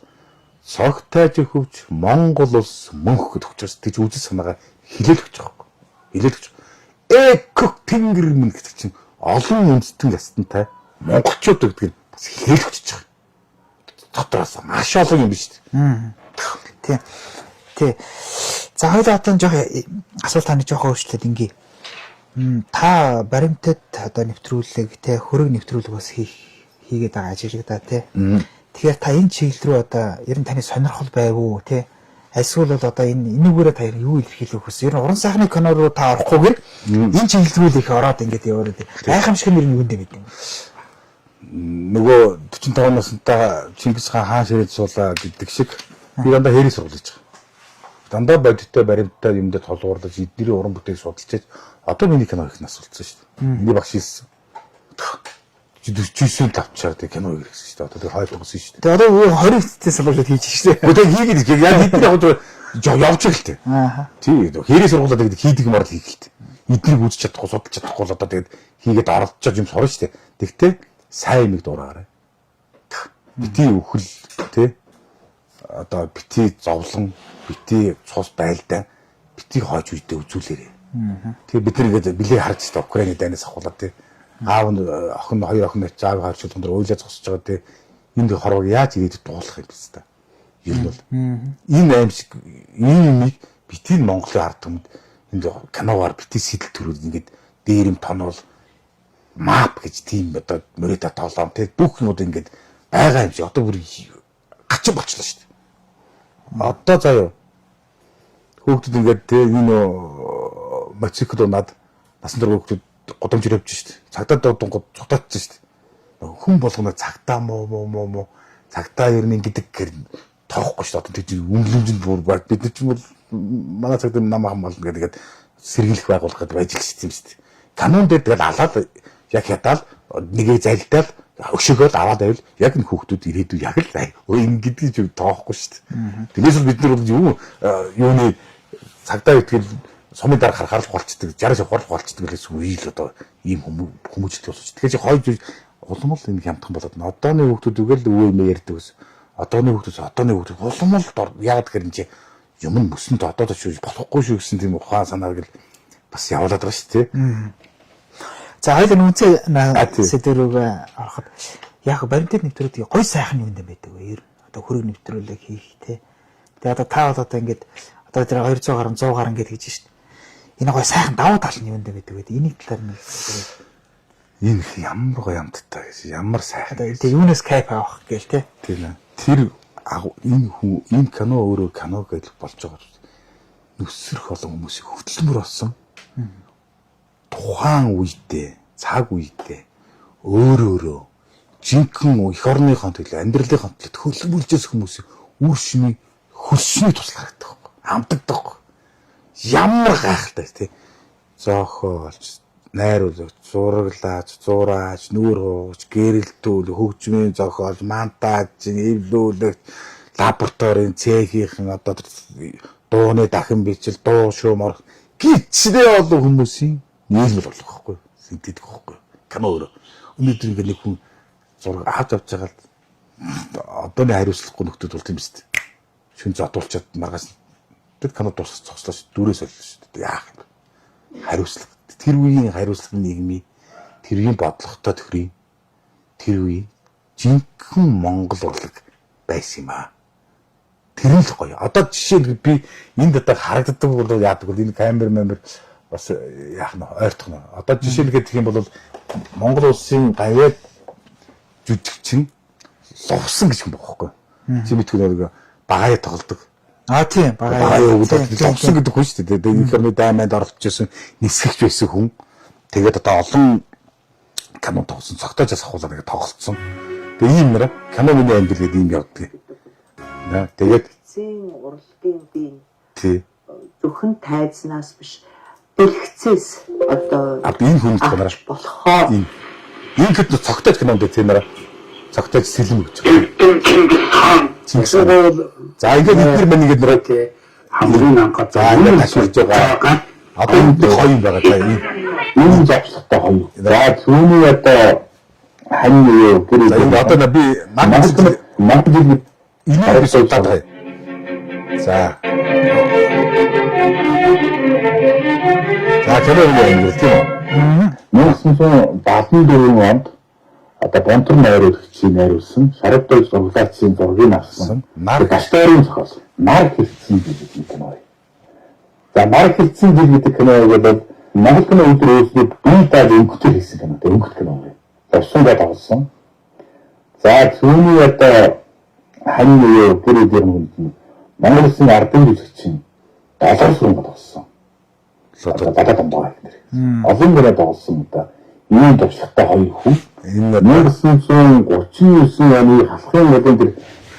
цогтойж хөвч Монгол улс мөнх гэдэг учраас тийж үзэл санаагаа хилээд өгч байгаа юм. Хилээд өгч. Экок тэнгэр мэн гэдэг чинь олон үндэстэн ястантай монголчууд гэдэг нь бас хилээд өгч байгаа. Дотроос маш олон юм биш үү? Тий. Тий. За хоёул одоо жоох асуулт таны жоох өөрчлөлт ингээ. Та баримтад одоо нэвтрүүлэг те хөрөг нэвтрүүлэг бас хийгээд байгаа ажиглагдаа те. Тэгэхээр та энэ чиглэл рүү одоо ер нь таны сонирхол байв уу те? Эсвэл бол одоо энүүгээрээ та юу илэрхийлэх хүсэ? Ер нь уран сайхны кино руу та орохгүйгээр энэ чиглэл рүү их ороод ингээд яваад гайхамшиг нэр нь юундэ бид юм. Нөгөө 45 наснтаа Чингис хаан хаан ширээд суулаа гэдэг шиг би дандаа хэрэг сургуулж байгаа. Дандаа бодиттой баримттай юмдээ толгуурлаж эдний уран бүтээл судалж одоо миний кино их насвалцсан шүү дээ. Миний багш хэлсэн. 49 тавчаар тэг кино хийсэн шүү дээ. Одоо тэг хойл өгсөн шүү дээ. Тэгээ одоо 20 хэвтээс болоод хийж шүү дээ. Одоо хийгээд яг эдний яг явж байгаа л дээ. Аа. Тий. Хэрэг сургуулаад гэдэг хийдэг юмар л хийх л дээ. Эднийг үзэж чадахгүй судалж чадахгүй л одоо тэгээд хийгээд оролцож юм сурна шүү дээ. Тэгтээ сайн нэг дураарай. Бити өхөл тий одоо бити зовлон бити цус байлдаа бити хойж үйдээ үзүүлээрээ. Тэгээ бид нэгээд билээ харж та Украины дайнаас авахлаа тий. Аав нь охин хоёр охин заав харьцуулсан дээр уйлаа зогсож байгаа тий. Энд хорвог яаж ирээд дуулах юм бэ та. Ер нь бол энэ аимшиг энэ юмыг бити Монголын ард түмэнд энд киногаар бити сэтэл төрүүд ингээд дээр юм тонол мап гэж тийм одоо мөрөдө тоолом тий бүх юмуд ингээд байгаа юм шиг одоо бүр гачин болчихлоо шүү дээ. Одоо заяа хүүхдүүд ингээд тий энэ мотоцикл унаад насан турш хүүхдүүд годомж явж шүү дээ. Цагдаа дуудангууд цутаацсан шүү дээ. Хүн болгоно цагтаа муу цагтаа ирнэ гэдэг гэр тоохгүй шүү дээ. Одоо тийм үнэлэмжинд бүр бид нар ч бол манай цагдаа нам хамгаална гэдэг сэргийлэх байгууллагад байж л юм шүү дээ. Канон дээр тэгэл алаад яг хятаал нэгийг залдаад өшөөгөөл аваад байвал яг энэ хүүхдүүд ирээдүй яг л ингэдэг ч тоохгүй шүү дээ. Тэгээс л бид нар юуны цагдаа итгэл сумын дараа харахаар болцдог 60 хурал болцдог гэсэн үйл одоо ийм хүмүүжил болчих. Тэгэхээр хойж улам л энэ хямдхан болоод одооны хүүхдүүд үгээл өвөө юм ярьдаг ус. Одооны хүүхдүүд улам л яг тэгэхээр энэ юм мөсөнд одоод ч болохгүй шүү гэсэн тийм ухаан санааг л бас явуулаад байгаа шүү дээ. За хоёул үнцээ сэдвэрүүг ороход яг баримтат нэвтрүүлэг гой сайхан юм даа байдаг вэ? Одоо хөрөг нэвтрүүлэг хийх те. Тэгээ одоо та бол одоо ингээд одоо тэр 200 гаруй 100 гаруй ингээд хийж шít. Энэ гой сайхан давуу тал нь юм даа байдаг вэ? Энийг талаар нь энэ ямар гой амттай гэж ямар сайхан. Тэгээ юунаас кайф авах гээл те. Тийм ээ. Тэр энэ кино өөрөө кино гэж болж байгаа. Нүсрэх олон хүмүүсийг хөдөлмөр болсон. Тухайн үедээ, цаг үедээ өөрөө жинхэнэ эх орныхон төлөө, амьдралынхон төлөө хөлбөлжээс хүмүүсийг үр шимийг хөлсний тусал харагддаг. Амтагддаг. ямар гайхалтай тий. Зоохоолж, найруулагч, зураглаач, зурааж, нүүр хууч, гэрэлтүүл, хөгжмийн зохиолч, монтаж, эвлүүлэгч, лабораторийн цехийнхэн одоо дууны дахин бичил, дуу шуумар гिचрээ олон хүмүүсийн нийлмэл болох байхгүй. Синтетик байхгүй. Кино өөрөө. Өнөөдөр ингээ нэг хүн зураг авч авч байгаа л одооны хариуцлагагүй нөхдөд бол тийм биз дээ. Шүн зодуулчаад маргаас тэр кино дуусах цогцлооч дүрээ солилоо шүү дээ. Яах юм. Хариуцлага. Тэр үеийн хариуцлага нийгмийн тэр үеийн бодлоготой төхрийн тэр үеийн жинхэнэ Монгол урлаг байсан юм аа. Тэр л гоё. Одоо жишээ би энд одоо харагддаг бол яадаг бол энэ камер бас яах нь ойртох нь. Одоо жишээ нь гэх юм бол Монгол улсын гавьяа жүжигчин лувсан гэж юм бохоггүй. Чи мэдгүй нэг багаа тоглодог. Тийм багаа өвдөж лувсан гэдэг хүн шүү дээ. Энэ киноны дайманд оролцож байсан нисгэгч байсан хүн. Тэгээд одоо олон кино тоглосон. Цогтойж асахуулаад ингээд тоглолцсон. Тэгээ ийм нэр кино миний амьдрал гэдэг юм явдаг. Тэгээд зэн урлагийн бие тий зөвхөн тайзнаас биш бэлгцээс одоо энэ хүн киноар болохоо энэ хэд цогтойж кинонд тийм нэр цогтойж сэлэм гэж байна. За ингээд эдгээр мань ингээд нэр хамгийн анхаа за ингээд ташилж байгаа. Одоо энэ хоёр байгаа та энэ зовлогтой хоёр. За түүний одоо хань юу гэр энэ одоо би Монгол энэ би судалдаг бай. За. За кино юм тийм үү? 1974 онд одоо Бонтор найруулагчийн найруулсан Шарагдаж зураглаачийн зургийг авсан. Гашторын зохиол. Нар хэлсэн гэдэг кино. За нар хэлсэн гэдэг кино бол Монгол кино өдөр өөрсдөө бие дааж өнгөтэй хийсэн кино. Өнгөт кино юм. Орсондоо тоглосон. За түүний одоо хань юу гэр үгээр нь Монгол улсын ардын жүжигчин долоо сүрэн тоглосон. Гадаад амбаа гэх нэр. Олон гэрээ тоглосон одоо ийм туршлагатай хоёр хүн. Энэ 1939 оны халахын годын тэр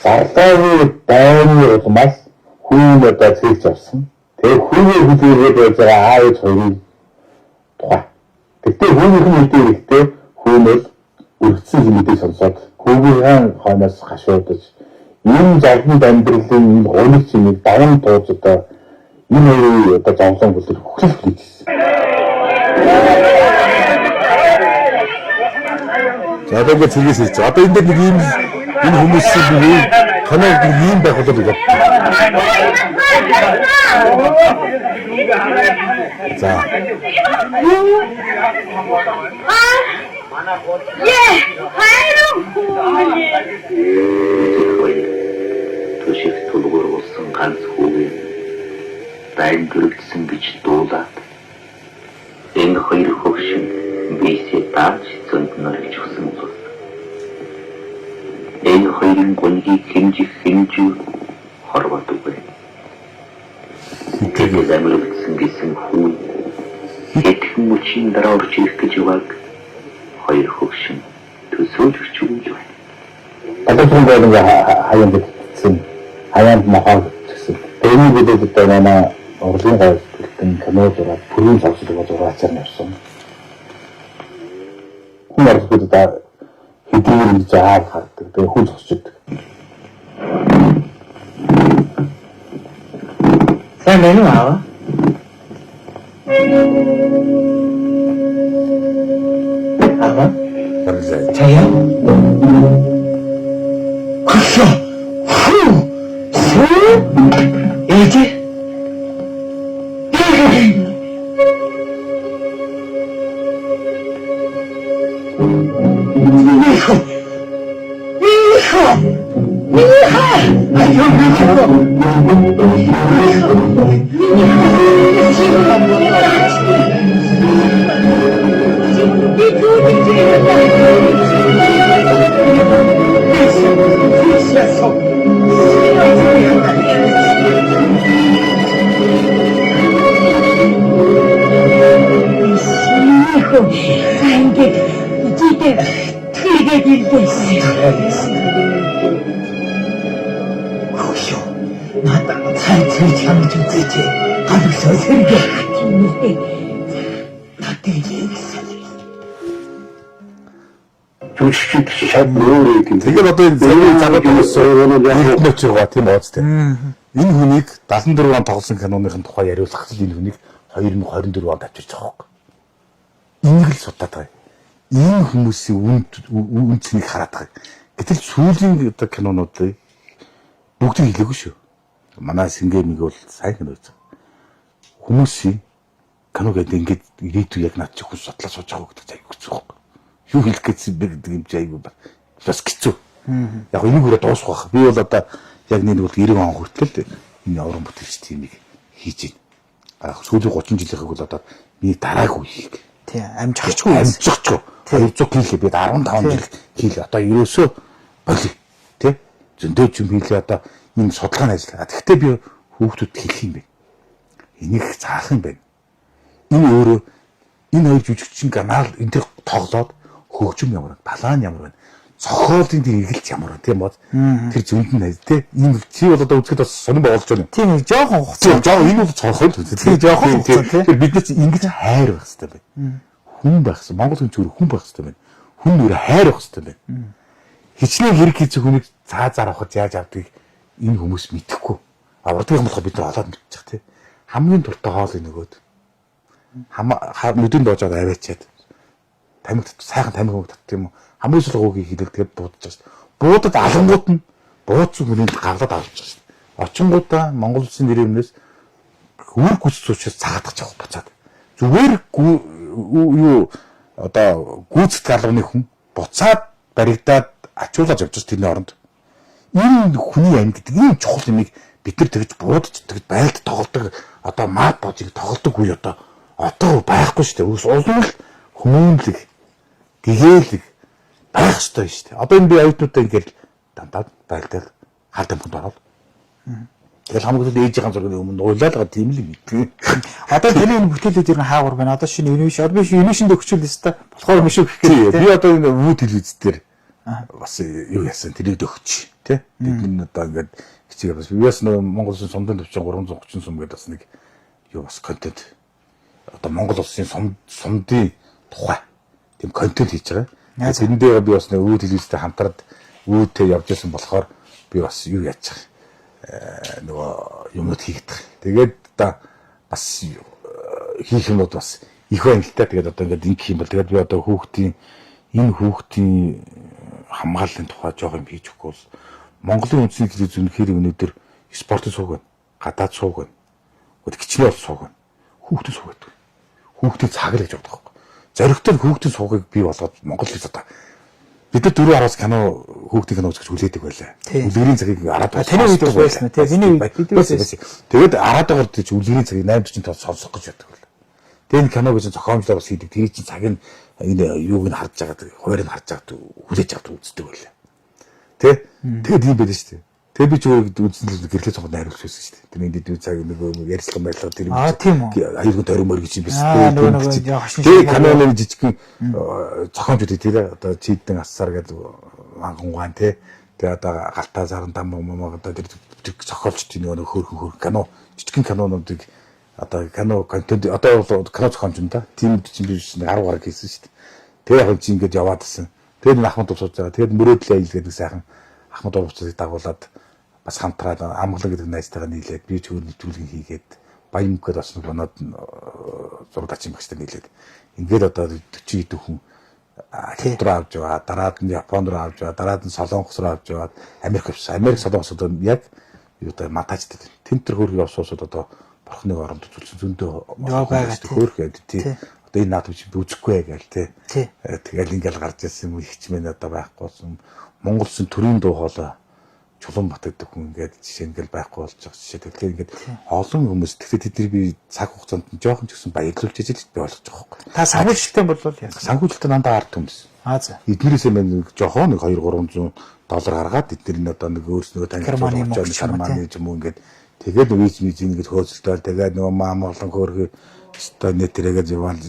зарлаагийн байрны улмаас хүн одоо цэгж авсан. Тэгээ хүний хөдөлгөөд байж байгаа аав ээж хоёрын тухай. Тэгтээ хүнийхэн мэдээ ихтэй хүн бол өргөцсөн мэдээ сонсоод хүүгийн хойноос хашуудаж энэ загнад амьдралын энэ гоног чимийг даван тууж одоо энэ хоёрын одоо зовлон бүлэр хөлт хийсэн. За одоо ингэ цэгээс хэлж. Одоо энэ дээр нэг ийм энэ хүмүүсийн би канал нэг ийм байх болов уу? За. Төшиг тулгуур болсон ганц хүүгээ байн гэрэлтсэн гэж дуулаад энэ хоёр хөвшин бийсээ дааж зөнднөр гэж хүсэн бол энэ хоёрын гонгийг хэмжүү хорвоод үгүй. Тэгээд амирлагдсан гэсэн хүн хэдхэн мөчийн дараа орж ирэх гэж байгааг хоёр хөвшин төсөөлж өгч байна. Одоо тийм нэг хаяанд гэсэн хаяанд махаа гэсэн. Тэний бүдэл одоо манай урлагийн гавьтан кино зураг бүрийн зураг зураачаар нарсан. Хүн аргууд одоо хэдийгээр ингэж аа хардаг. Тэгээ хүн зогсчихдаг. сайн байна уу аа? Аа? Чая. Кошо. Иди. 벌써 새벽 같은데. 주식 시합 뭐래 이렇게. Тэгээд одоо энэ зөвхөн цагаат болсон нөч байгаа тийм ууз тэ. Энэ хүнийг 74 он тоглосон киноныхын тухай яриулах л энэ хүнийг 2024 онд авчирч байгаа юм. Энийг л судаад байгаа. Энэ хүмүүсийн үнцнийг хараад байгаа. Гэтэл сүүлийн одоо кинонуудыг бүгдийг хэлээгүй шүү. Манай Сингэмиг бол сайн кино үзсэн. Хүмүүсийн кино гэдэг ингээд ирээдүй яг над чихүн судлаа сууж байгаа гэдэг заяг өгсөн байхгүй. Юу хэлэх гэсэн бэ гэдэг юм заяг бас хэцүү. Яг энийг өөрөө дуусгах. Би бол одоо яг нэг бол 90 он хүртэл энэ аврам бүтээлч тиймийг хийж байна. Сүүлийн 30 жилийнхээ бол одоо би дараагүй хийх. Тий, амжчихгүй. 200 кг бид 15 жил хийл одоо ерөөсөө болив. Тэ? Зөндөө юм хийлээ одоо энэ судалгааны ажил. Тэгэхдээ би хүүхдүүд хэлэх юм бэ. Энийг заах юм байна. Энэ өөрөө энэ хоёр жүжигчин канал энэ төр тоглоод хөгжим ямар байна, палан ямар байна, цохиолын тэр эргэлт ямар байна тийм бод тэр зөнд нь найз те энэ чи бол одоо үзэхэд бас сонирн болж байна. Тийм жоохон хугацаа. Жоо энэ бол цохиол тийм жоохон хугацаа тийм бид нар ингэж хайр байх хэрэгтэй байна. Хүн байх хэрэгтэй. Монгол хүн зүгээр хүн байх хэрэгтэй байна. Хүн нүрэ хайр байх хэрэгтэй байна. Хичнээн хэрэг хийж хүнийг цаазаар авахд яаж авдгийг энэ хүмүүс мэдэхгүй. Авардыг юм болохоо бид нар олоод мэдчих тий. Хамгийн дуртай хоол нөгөөд нүдэнд доожоод аваачаад тамиг сайхан тамиг хөвг татдаг юм уу? Хамгийн сул гоогийг хийлээ тэгээд буудаж шээ. Буудад алангууд нь буудсан хүний гавлаад авч шээ. Очингуудаа Монгол улсын нэрээс үр гүц суучаас цаадах жаах буцаад. Зүгээр юу одоо гүйцэтгэх алганы хүн буцаад баригдаад ачуулаад явж тэрний оронд энэ хүний амь гэдэг ийм чухал юмыг бид нар тэгж буудаж тэгж байлд тоглодог одоо мад божиг тоглодог үе одоо байхгүй шүү дээ. Улам л хүмүүнлэг гэгээлэг байх ёстой шүү дээ. Одоо энэ би оюутнуудаа ингээд дандаа байлдаад хал тамхинд ороод тэгэл хамгийн ээжийн зургийн өмнө уйлаалгаа тийм л юм. Одоо тэрний энэ бүтээлүүд ер нь хаагур байна. Одоо шинэ инновашнд өгчүүл өстой болохоор мөш өгөх гэдэг. Би одоо энэ өвөө телевиз дээр бас юу яасан тэрийг өгч тий. Бид одоо ингээд хичээгээ бас би бас Монгол улсын сумдын төвчөн 330 сум гэдэг бас нэг юу бас контент одоо Монгол улсын сумдын тухай тийм контент хийж байгаа. Тэрэндээ би бас нэг өвөө телевизтэй хамтраад өвөөтэй явж байсан болохоор би бас юу яаж байгаа нөгөө юмуд хийгдэх. Тэгээд одоо бас хийх юмуд бас их байна л та. Тэгээд одоо ингээд ингэх юм бол тэгээд би одоо энэ хүүхдийн хамгааллын тухай жоох юм хийж өгөхгүй бол Монголын үндэсний телевиз үнэхээр өнөөдөр спортын сууг байна. Гадаад сууг байна. Хичнээн бол сууг байна. Хүүхдийн сууг гэдэг. Хүүхдийн цаг л гэж боддог байхгүй. Зоригтой хүүхдийн суугийг бий болгоод Монгол хэлс одоо бид нар 4 араас кино хүүхдийн кино үзэж хүлээдэг байлаа. Үлгэрийн цагийг араад таны үед байсан тийм миний үед байсан. Тэгээд араад байгаа гэж үлгэрийн цагийг 8:40 тоо сонсох гэж яддаг байлаа. Тэгээд кино гэж зохиомжлоо бас хийдэг. Тэр чинь цаг нь энэ юуг нь харж байгаа хуурийг харж байгаа хүлээж авдаг үздэг байлаа. Тэгээд ийм байлаа шүү дээ. Тэгээд би ч өөрөө үзсэн л гэрлээ цогт найруулж байсан шүү дээ. Тэр энэ дэд цаг нөгөө ярьцлага байрлал тэр аюулгүй тойрмор гэж юм байна. Тэгээд каналын жижигхэн зохиомжууд тийм одоо чийдэн ассаар гэдэг манган тий. Тэгээд одоо галтаа саран дам одоо тэр зохиолчдын нөгөө хөөрхөн кино жижигхэн кинонуудыг одоо кино контент одоо бол кино зохиомжтой да. Тийм чинь би 10 гараг хийсэн шүү дээ. Тэгээд яг чи ингэж яваад байсан. Тэгээд Ахмад усууж байгаа. Тэгээд мөрөөдлийн аял гэдэг сайхан Ахмад урвцыг дагуулад бас хамтраад амглан гэдэг найзтайгаа нийлээд би ч өөр нэвтрүүлэг хийгээд баян мөнгөд бас нэг оноод зураг тачин багштай нийлээд ингээд одоо 40 хэдэн хүн Хятад руу авч яваа, дараад нь Японд руу авч яваа, дараад нь Солонгос руу авч яваад Америк Солонгос одоо яг юу одоо матажтай тэмтэр хөргийн явсууд одоо бурхны оронд үзүүлсэн зөндөө хөөрхөд тий. Одоо энэ наад чи үзэхгүй гээл тий. Тэгэл ингээл гарч ирсэн юм ихч мэн одоо байхгүйсэн Монгол улсын төрийн дуу хоолой Чулуунбат гэдэг хүн ингээд жишээ ингээл байхгүй болж байгаа жишээ. Тэгэхээр ингээд олон хүмүүс тэгэхээр тэд нар би цаг хугацаанд жоохон ч гэсэн баярлуулж ижил би болгож байгаа байхгүй. Та санхүүжилттэй болвол яа. Санхүүжилттэй дандаа ард хүмүүс. За. Эднэрээс юм жоохон нэг 200-300 доллар гаргаад эдгээр нь одоо нэг өөрснөө танилцуулж Германы юм уу ингээд тэгээд виз ингээд хөөцөлтөөл тэгээд нөгөө маамарлан хөөрхий өстой нэтрэгээ зэвал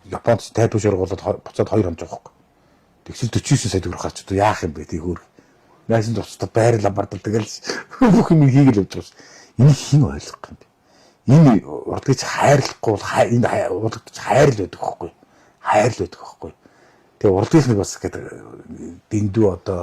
Японд тайпш ургуулад буцаад 2 хоног жоохгүй. Тэгсэл 49 сая төгрөг гарч одоо яах юм бэ тий хөөр. Найсан тусдаа байрлал бардал тэгэл бүх юм хийгээл явж байгаа ш. Энийг хэн ойлгох юм бэ? Энэ урдгийч хайрлахгүй бол энэ урдгийч хайр л байдаг байхгүй. Хайр л байдаг байхгүй. Тэгээ урдгийнх нэг бас гэдэг дэндүү одоо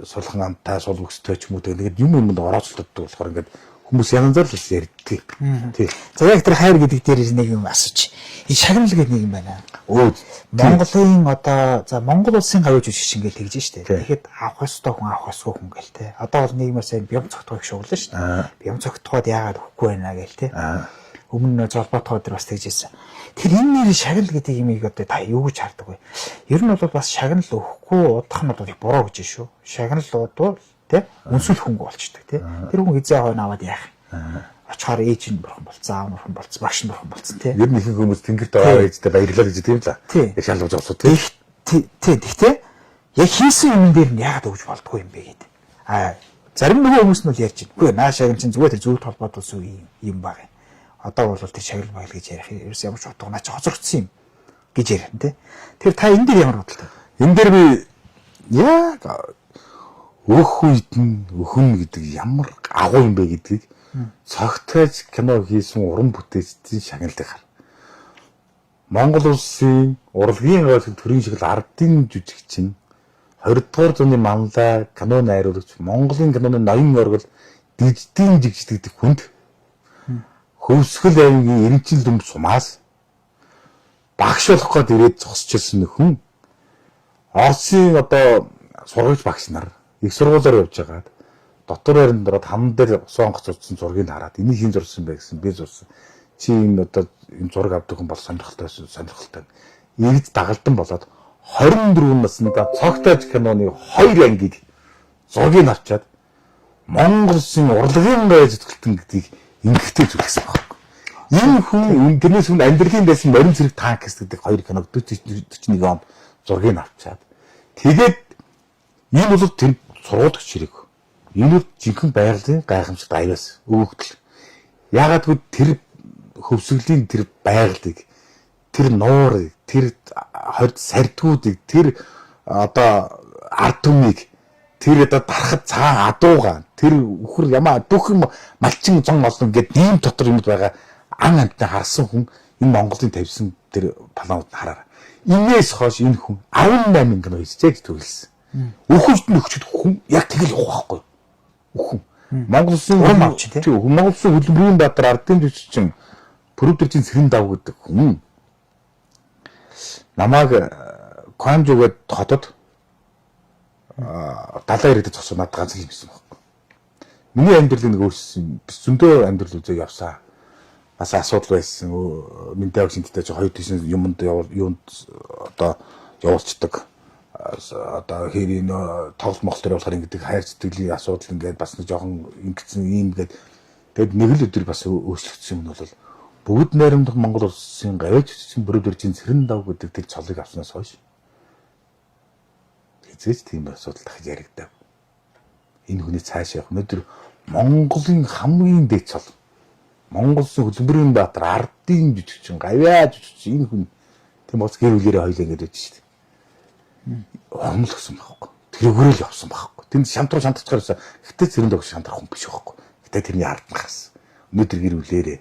сулхан амтай сул өстэй ч юм уу тэгээд юм орооцолддог болохоор ингээд хүмүүс янзаар л ярьдаг. Тий. За яг тэр хайр гэдэг дээр нэг юм асууж. Энэ шагнал гэдэг нэг юм байна. Өө Монголын одоо за Монгол улсын гавьж жишг ингээл тэгж штэ. Тэгэхэд авах ёстой хүн авах ёсгүй хүн гээл те. Одоо бол нийгмээс энэ бям цогтгох шуглаа штэ. Бям цогтгоод яагаад өгөхгүй байна гээл те. Өмнө золбоотгоо дээр бас тэгжсэн. Тэр энэ нэр шагнал гэдэг юмыг одоо та юу гэж хардаг вэ? Ер нь бол бас шагнал өгөхгүй удах нь одоо буруу гэж шүү. Шагнал уудвал те үнсэл хөнгө болчдөг те. Тэр хүн хизээ хойно аваад яах юм? Очихоор ээж нь бурхан болцсон, аав нь бурхан болцсон, багш нь бурхан болцсон тий. Ер нь ихэнх хүмүүс тэнгэрт аваа ээжтэй баярлалаа гэж тийм л. Яг шалгаж авсуу тий. Тэгтээ яг хийсэн юм дээр нь яагаад өгж болдгоо юм бэ гэдэг. Зарим нөгөө хүмүүс нь бол ярьж байна. Үгүй наа шагнал чинь зүгээр тэр зөвхөн холбоотолсон юм баг. Одоо бол тэр шагнал баг гэж ярих ерөөс ямар ч утга наа чи хоцрогдсон юм гэж ярих тий. Тэр та энэ дээр ямар бодлоо? Энэ дээр би яг өөх үед нь өхөн гэдэг ямар агуу юм бэ гэдгийг цогтгож кино хийсэн уран бүтээлчдийн шагналыг хар. Монгол улсын урлагийн гол төрийн шиг л ардын жүжигчин 20 дугаар зууны манлай кино найруулагч Монголын киноны ноён оргил дижитийн жигждэг хүнд хөвсгөл аймгийн Эренчил дүм сумаас багш болох гээд ирээд зогсчихсан нөхөн Оросын одоо сургууль багш нар их сургуулиар явж байгаад дотор байранд ороод хам дээр усан гоцсон зургийг хараад энийг хэн зурсан бэ гэсэн би зурсан. Чи энэ одоо энэ зураг авдаг хүн бол сонирхолтой. Иргэд дагалдан болоод 24 наснда цогтойч киноны 2 ангийг зургийг авчаад Монгол улсын урлагийн гай зүтгэлтэн гэдгийг ингэхтэй зүрхсэн байхгүй. Энэ хүн тэрнээс хүн амьдралын байсан морин зэрэг танкс гэдэг 2 киног 41 онд зургийг авчаад тэгээд энэ бол тэр сургуулагч хэрэг. Энэ жинхэнэ байгалийн гайхамшигт аяас өгөгдөл. Яагаад гэвэл тэр хөвсгөлийн тэр байгалыг, тэр нуурыг, тэр хорд сардгуудыг, тэр одоо ард түмнийг, тэр одоо дарахад цаан адуугаа, тэр үхэр ямаа бүх юм малчин зон олон гэдэг ийм дотор юмд байгаа ан амттай харсан хүн энэ Монголын тавьсан тэр планууд хараа. Инээс хойш энэ хүн 18 кино хийжээ гэж төгөлсөн. Үхэлд нь өгчөд хүн яг тэгэл явах байхгүй. Үхэн. Монгол улсын урам авч тий. Монгол улсын хөдөлмөрийн баатар ардын жүжигчин продюсерийн Цэрэн дав гэдэг хүн намайг Кванжугээд хотод далайн ирээд зогсоо надад ганц л юм байсан байхгүй. Миний амьдралыг нэг өөрчилсөн зөндөө амьдрал үзээ явсан. Бас асуудал байсан. Минтэй агшинттай ч хоёр тийш юмд юунд одоо явуулцдаг. Одоо хэрийн тоглолт моглолтоор болохоор ингэдэг хайр сэтгэлийн асуудал ингээд бас нэг жоохон ингэсэн юм гээд тэгэд нэг л өдөр бас өөрчлөгдсөн юм нь бол бүгд найрамдах Монгол улсын гавьж чичсэн бүрдэржийн Цэрэн дав гэдэг тэр цолыг авснаас хойш хизээч тийм асуудал дахиж яригдав. Энэ хүний цааш явах өнөөдөр Монголын хамгийн дээд цол Монгол улсын хөдөлмөрийн баатар ардын жүжигчин гавьяа жүжигчин энэ хүн тийм бас гэр бүлэрээ хоёлаа ингэж байж шээ. Ормол гэсэн байхгүй. Тэр өгөөрөл явсан байхгүй. Тэнд шантруу шантарчгаарсан. Гэтэ Цэрэн дав шантрах хүн биш байхгүй. Гэтэ тэрний ард нь гарсан. Өнөөдөр гэр бүлэрээ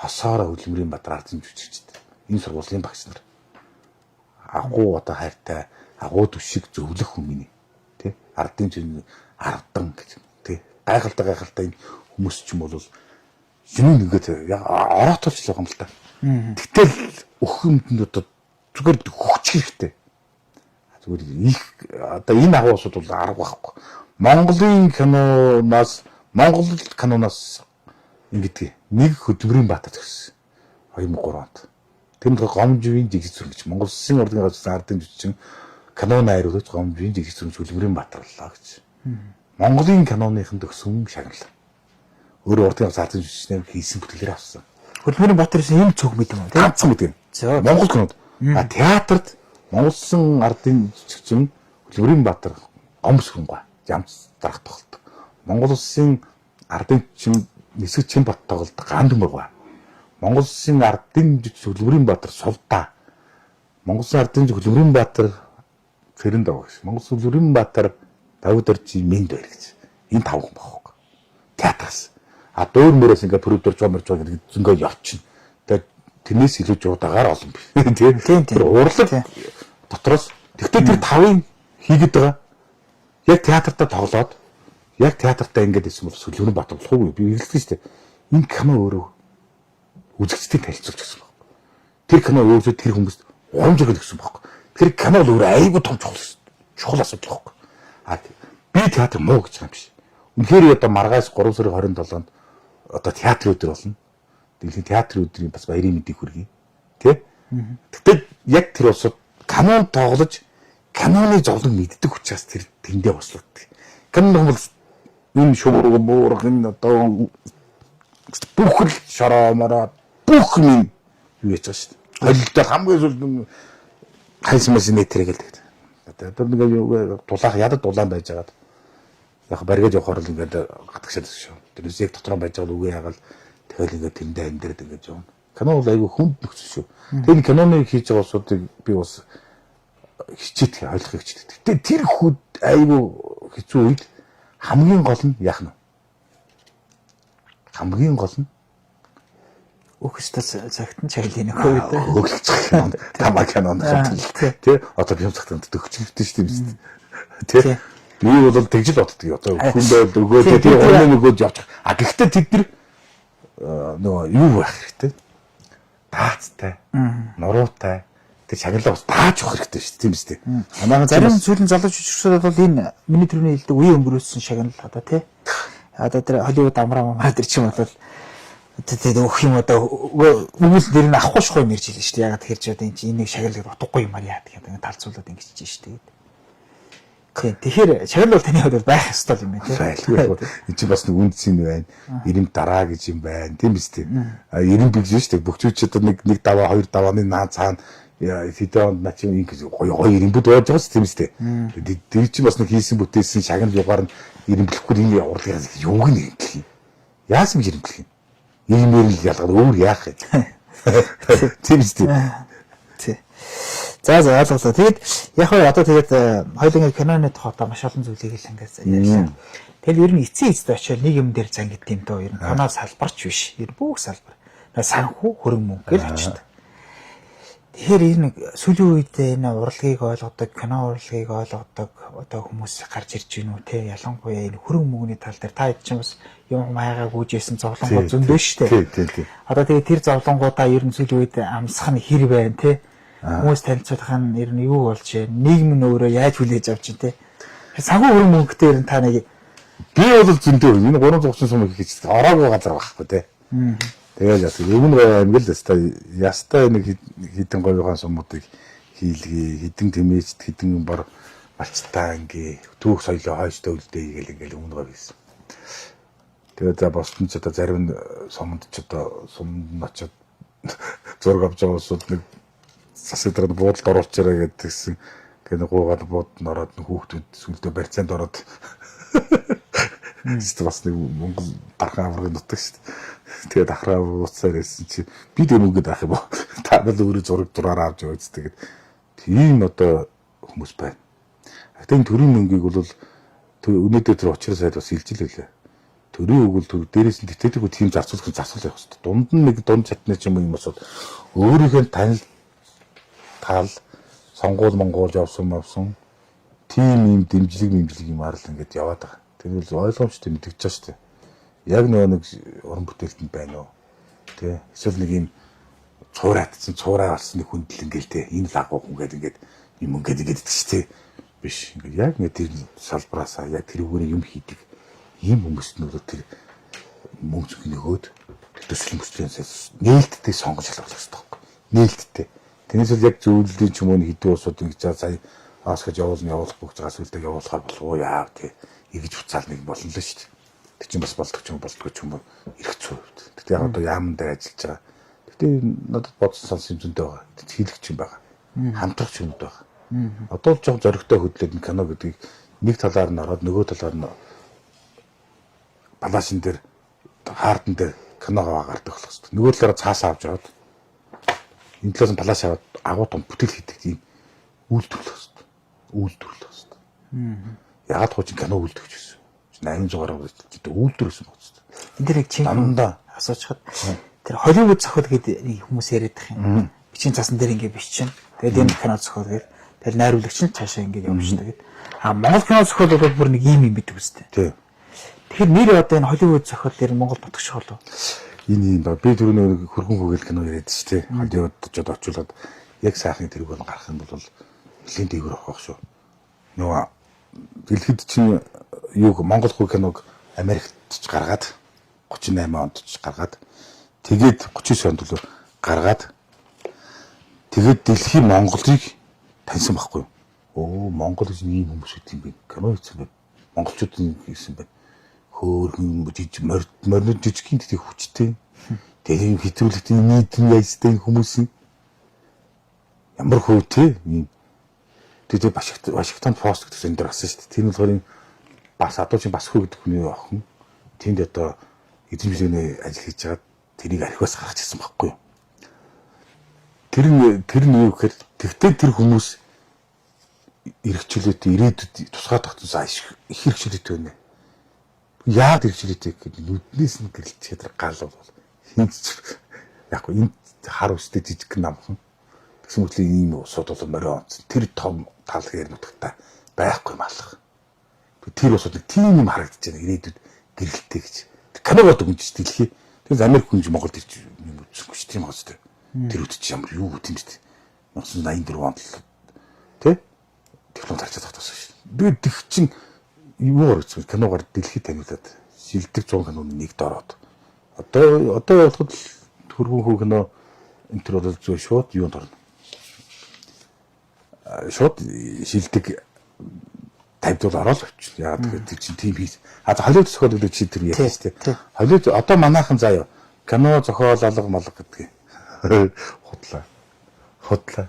хосоороо хөдөлмөрийн баатар ардын жүжигчтэй. Энэ сургуулийн багш нар. Агуу одоо хайртай, агуу түшиг зөвлөх хүн миний. Тэ? Ардын жүжиг ардан гэж. Тэ? Гайхалтай энэ хүмүүс ч юм бол юм ингээд ороотолч л байгаа юм л та. Тэгтэл өх юмд одоо зүгээр хүч хэрэгтэй. Зүгээр их одоо энэ агуусууд бол арга байхгүй. Монголын киноноос ингэдэг нэг хөдөлмөрийн баатар төгссөн 2003 онд. Тэр нь гомжийн жигсэг зурагч Монгол улсын урлагийн газрын ардын жүжигчин кино найруулагч гомжийн жигсэг зурагч хөдөлмөрийн баатар боллоо гэж. Монголын киноныхын төгсөн шагнал. Өөрөө урлагийн газрын ардын жүжигчнэр хийсэн бүтээлээр авсан. Хөдөлмөрийн баатарс юм цог мэт юм уу тий? Ганцхан мэт юм. Монгол кинод театрт Монгол улсын ардын жүжигчин хөдөлмөрийн баатар гомс хөнгөө ямц дарах тоглолт. Монгол улсын ардын жүжигчин нисэг чин бат тоглолт ганд мөргөө. Монгол улсын ардын жүжигчин хөдөлмөрийн баатар сувдаа. Монгол улсын ардын хөдөлмөрийн баатар Цэрэн дав гэж. Монгол улсын хөдөлмөрийн баатар Давид Оржи Мэнд байр гэж. Энэ 5 хүн байхгүй. Театраас. А дөөр мөрөөс ингээд продюсер жоморж байгаа гэдэг зөнгөө явчихна. Тэгээд тэрнээс илүү жуудагаар олон би. Тийм. Тэр урлаг дотроос тэгтээ тэр тавын хийгээд байгаа. Яг театртаа тоглоод яг театртаа ингээд исэн бол Сүлжүүрийн Бат болох уу? Би эгэлдэж штэ. Энэ кино өөрөө үзэгчдийг танилцуулж гисэн баг. Тэр кино өөрөө тэр хүмүүст урамжиг өгсөн баг. Тэр кино л өөрөө айгүй том чухал асуудал баг. А би театр муу гэж юм биш. Үнэхээр одоо маргаас 3 сарын 27-нд одоо театрын өдөр болно. Дэлхийн театрын өдрийн бас баярын мэдээг хүргэе. Тэ? Тэгтээ яг тэр усад кинон тоглож киноны зовлон мэддэг учраас тэр тэндээ бослогддог. Кинон бол энэ шуурга буурах энэ одоо бүх л шороомороо бүх юм юу яж байгаа шүү дээ. Холилдоо хамгийн сүүлд хайсан машин нэтрэг л гэдэг. Одоо нэг дулаах ядад дулаан байж байгаад яг баригаж явахаар л ингээд гатгшаад шүү. Тэрнээс яг дотроо байж байгаа үгүй ягаал тэгэл ингээд тэндээ амьдрээд ингээд явна. Кино бол айгүй хүнд нөхцөл шүү. Тэр киноны хийж байгаа усуудыг би бас хичээдэг ойлгохыг хичээдэг. Гэтэ тэр хүд айгүй хэцүү үед хамгийн гол нь яах нь. Хамгийн гол нь Өгчтөл цагтан чаглын нөхөө гэдэг. өглөж кинонд тамаа кинонд тий одоо би цагтанд төгчлөлтөө шүү дээ. Тий. Би бол тэгж л боддог. Одоо хүндээ өгөөд тий өмнө нөгөөд явчих. А гэхдээ тэд нар нөгөө юу байх хэрэгтэй. Таацтай. Нуруутай. Тэр шагналаа бас тааж өгөх хэрэгтэй шүү дээ. Тийм үстэй. Манай Зарим сүүлийн залууч жүжигчдүүд бол энэ миний түрүүний хэлдэг үе өнгөрөөсөн шагнал одоо тий. Одоо тэр Холливуд амраа тэр чинь бол тэгээд өөх юм одоо үгэл дээр нь авахгүй шгүй юм ирж илээ шүү дээ. Ягаад тэгэхээр ч одоо энэ чинь энийг шагналыг утгагүй юм аа яа гэдэг ингээд талцуулаад ингэж чинь шүү дээ. Тэгэхээр шагнал бол таны хувьд байх ёстой юм байна тий. энэ чинь бас нэг үндсэн юм байна. Ирэм дараа гэж юм байна. Тийм үстэй. А ирэм бигж шүү дээ. Бөхчүүч одоо нэг даваа хоёр давааны наа цаана хэдэн наа чинь ингэ гоё ирэмбүүд байж байгаа тийм үстэй. Тэр чинь бас нэг хийсэн бүтээсэн шагнал югаар нь ирэмблэхгүй энэ урлагаас юуг нь ирэмблэх юм. Яасан гэж ирэмблэх юм. Иймэр л ялгаад өөр яах юм. Тийм үстэй. Тий. За ойлголоо. Тэгэд яг одоо тэгээд хоёулын киноны тухай маш олон зүйлийг л ингээд ярьлаа. Тэгэл ер нь эцсийн эцэд очиод нэг юм дээр зангид тийм дөө ер нь кино салбарч биш. Ер нь бүх салбар. Санхүү хөрөнгө мөнгө гэж очдог. Тэгэхээр энэ сүүлийн үед энэ урлагийг ойлгодог, кино урлагийг ойлгодог одоо хүмүүс гарч ирж гинүү те. Ялангуяа энэ хөрөнгө мөнгөний тал дээр та хэд ч бас юм маягаа гүйжсэн зовлонгууд зөндөө шүү дээ. Тий. Одоо тэгээд тэр зовлонгуудаа ер нь сүүлийн үед амсах нь хэр байна те. Хүмүүс танилцуулах нь ер нь юу болж байна? Нийгэм нь өөрөө яаж хүлээж авч байна те. Санхүү хөрөнгө мөнгөтэй ер нь та нэг би бол зөндөө энэ 330 сум хийж ороогүй газар байхгүй те. Тэгээд яа юм ангил ястай нэг хитэн говийн сумуудыг хийлгээ хитэн тэмээч хитэн бор малчтаа ингээ түүх соёлоо хойштоо үлдээ ингээл өмнө гоо гэсэн. Тэгээд за босдон ч одоо зарим сумд ч одоо сумд очоод зураг авч байгаа усуд нэг засаг дээр буудалд оруулчаарай гэдгсэн гэнэ гуугаад буудад ороод хүүхдүүд сүлдөө барьцаанд ороод Эсвэл бас нэг Монгол дархан аврагын нутаг шүү дээ. Тэгээд ахраа ууцаар ирсэн чи би дэмүүгээд авах юм уу? Та бол өөрөө зураг дураараа авч яваад тэгээд тийм одоо хүмүүс байна. Гэтэ энэ төрийн мөнгийг бол өнөөдөр тэр учраас сайд бас илжил байлаа. Төрийн өгвөл төр дээрээс нь тэтгэдэг тийм зарцуулах явах хэрэгтэй. Дунд нь нэг дунд чатны ч юм уу асууд өөрийнхөө танил таал сонгуул монгуул явсан тийм юм дэмжлэг юм арал ингээд яваад байгаа. Тэгвэл ойлгомжтой мэдчихэж шүү дээ. Яг нэг уран бүтээлтэнд байна уу? Тэ эсвэл нэг юм цуураатсан цуураа болсон нэг хүндэл ингээл тэ энэ л агуу хүн гэдэг ингээд юм ингээд идэг шүү дээ. Биш ингээд яг нэг тэр салбраасаа яг тэр үгээр юм хийдэг ийм хүмүүст нь бол тэр мөнгө нөгөөд төсөл мөсчөөс нээлттэй сонгож болох хэрэгтэй байхгүй. Нээлттэй. Тэрнээс л яг зөвлөлийн ч юм уу хэдэн усууд ингэж сая аасгаж явуулах бүх згасвэлдэг явуулахар болов уу яа тий эргэж буцаал нэг болно л шүү дээ. Тэг чинь бас болдог ч юм болдгоо ч юм уу эргэцүү. Тэгтээ яг одоо яамн дээр ажиллаж байгаа. Тэгтээ надад бодсон сонс юм зөнтэй байгаа. Хийлэгч юм байгаа. Хамтрах юм байгаа. Одоо л жоо зоригтой хөдлөөд кино гэдгийг нэг талаар нь ороод нөгөө талаар нь балашин дээр хаардан дээр киногоо гардаг болох хэрэгтэй. Нөгөө талаараа цаасаа авч яваад энэ талаас нь балаш аваад агуу том бүтээл хийдэг тийм үйлдвэрлэх хэрэгтэй. Үйлдвэрлэх хэрэгтэй. Яагаад хоо чи кино үйлдвэрч гэсэн. 800 гаруй үйлдвэрсэн багчаа. энэ дэр нэг Дандаа. асуучхад тэр Холливуд зохиол гэдэг нэг хүмүүс яриад их юм. Бичгийн цасан дээр ингэ бичсэн. Тэгээд энэ кино зохиол гэдэг. Тэр найруулагч нь цаашаа ингэ явуулчихдаг гэдэг. Монгол кино зохиол бол бүр нэг юм бидэг үстэй. Тий. Тэгэхээр нэр одоо энэ Холливуд зохиол дээр Монгол нутагш болов. Энэ юм ба би түрүүний хөргөн хөөгөл кино яриад шүү дээ. Холливудчод очиулаад яг сайхны тэрэг бол гарах юм бол нэлийн дээгүүр авах шүү. Нөгөө дэлхийд чинь юу Монгол хүү киног Америкт ч гаргаад 38 онд ч гаргаад тэгээд 39 онд л гаргаад тэгээд дэлхийн Монголыг таньсан байхгүй юу? Оо Монгол гэж ийм хүмүүс үт юм бэ? Кино хийсэн бэ? Монголчууд хийсэн бэ? Хөөрхөн жижиг морнод жижигхэн тийм хүчтэй. Тэгээд хэтрүүлэгт нийтэн яйстай хүмүүс ямар хөвтэй ийм тэгээд Вашингтон пост гэдэг энэ дээр асан шүү дээ. Тэр нь болохоор бас адуучин бас хөө гэдэг хүний охин тэнд одоо эзэмшлийн ажил хийж байгаа тэрийг архиваас гаргаж ирсэн байхгүй юу. Тэр нь юу гэхээр тэгтээ тэр хүмүүс эргчлээд ирээдүйд тусгай тогтсон их хэрэгчлээтэй байна. Яагаад хэрэгчлээтэй гэхэд нүднээс нь гэрэлт чадраг гал бол хинч яг гоо энэ хар үстэй жижиг намхан гэсэн мэт ийм усууд бол морион онцсон. Тэр том тал гээр нутагтай байхгүй малах. Тэр усууд тийм юм харагдаж байна ирээдүйд гэрэлттэй гэж. Канагад өгч дэлхий. Тэгэхээр Америк хүнж Монголд ирж юм үзэхгүй ч тийм хаос тэр. Тэр үт чи ямар юу үт юм бэ? 1984 онд л тий? Диплом тарчаад тогтоосон шүү. Би тэг чин юу гэсэн киногаар дэлхийд таниулаад шилдэг 100 киноны нэгд ороод. Одоо болоход хөргөн хүү кино энэ төр бол зөв шууд юунд орно. Шууд шилдэг 50 доллар ороод авчихна. Яагаад гэвэл тэр чинь тийм хийс. Холливуд зохиол гэдэг чи тэр ярьж штэ. Холливуд одоо манайхан заяа кино зохиол алга малга гэдэг. Худлаа.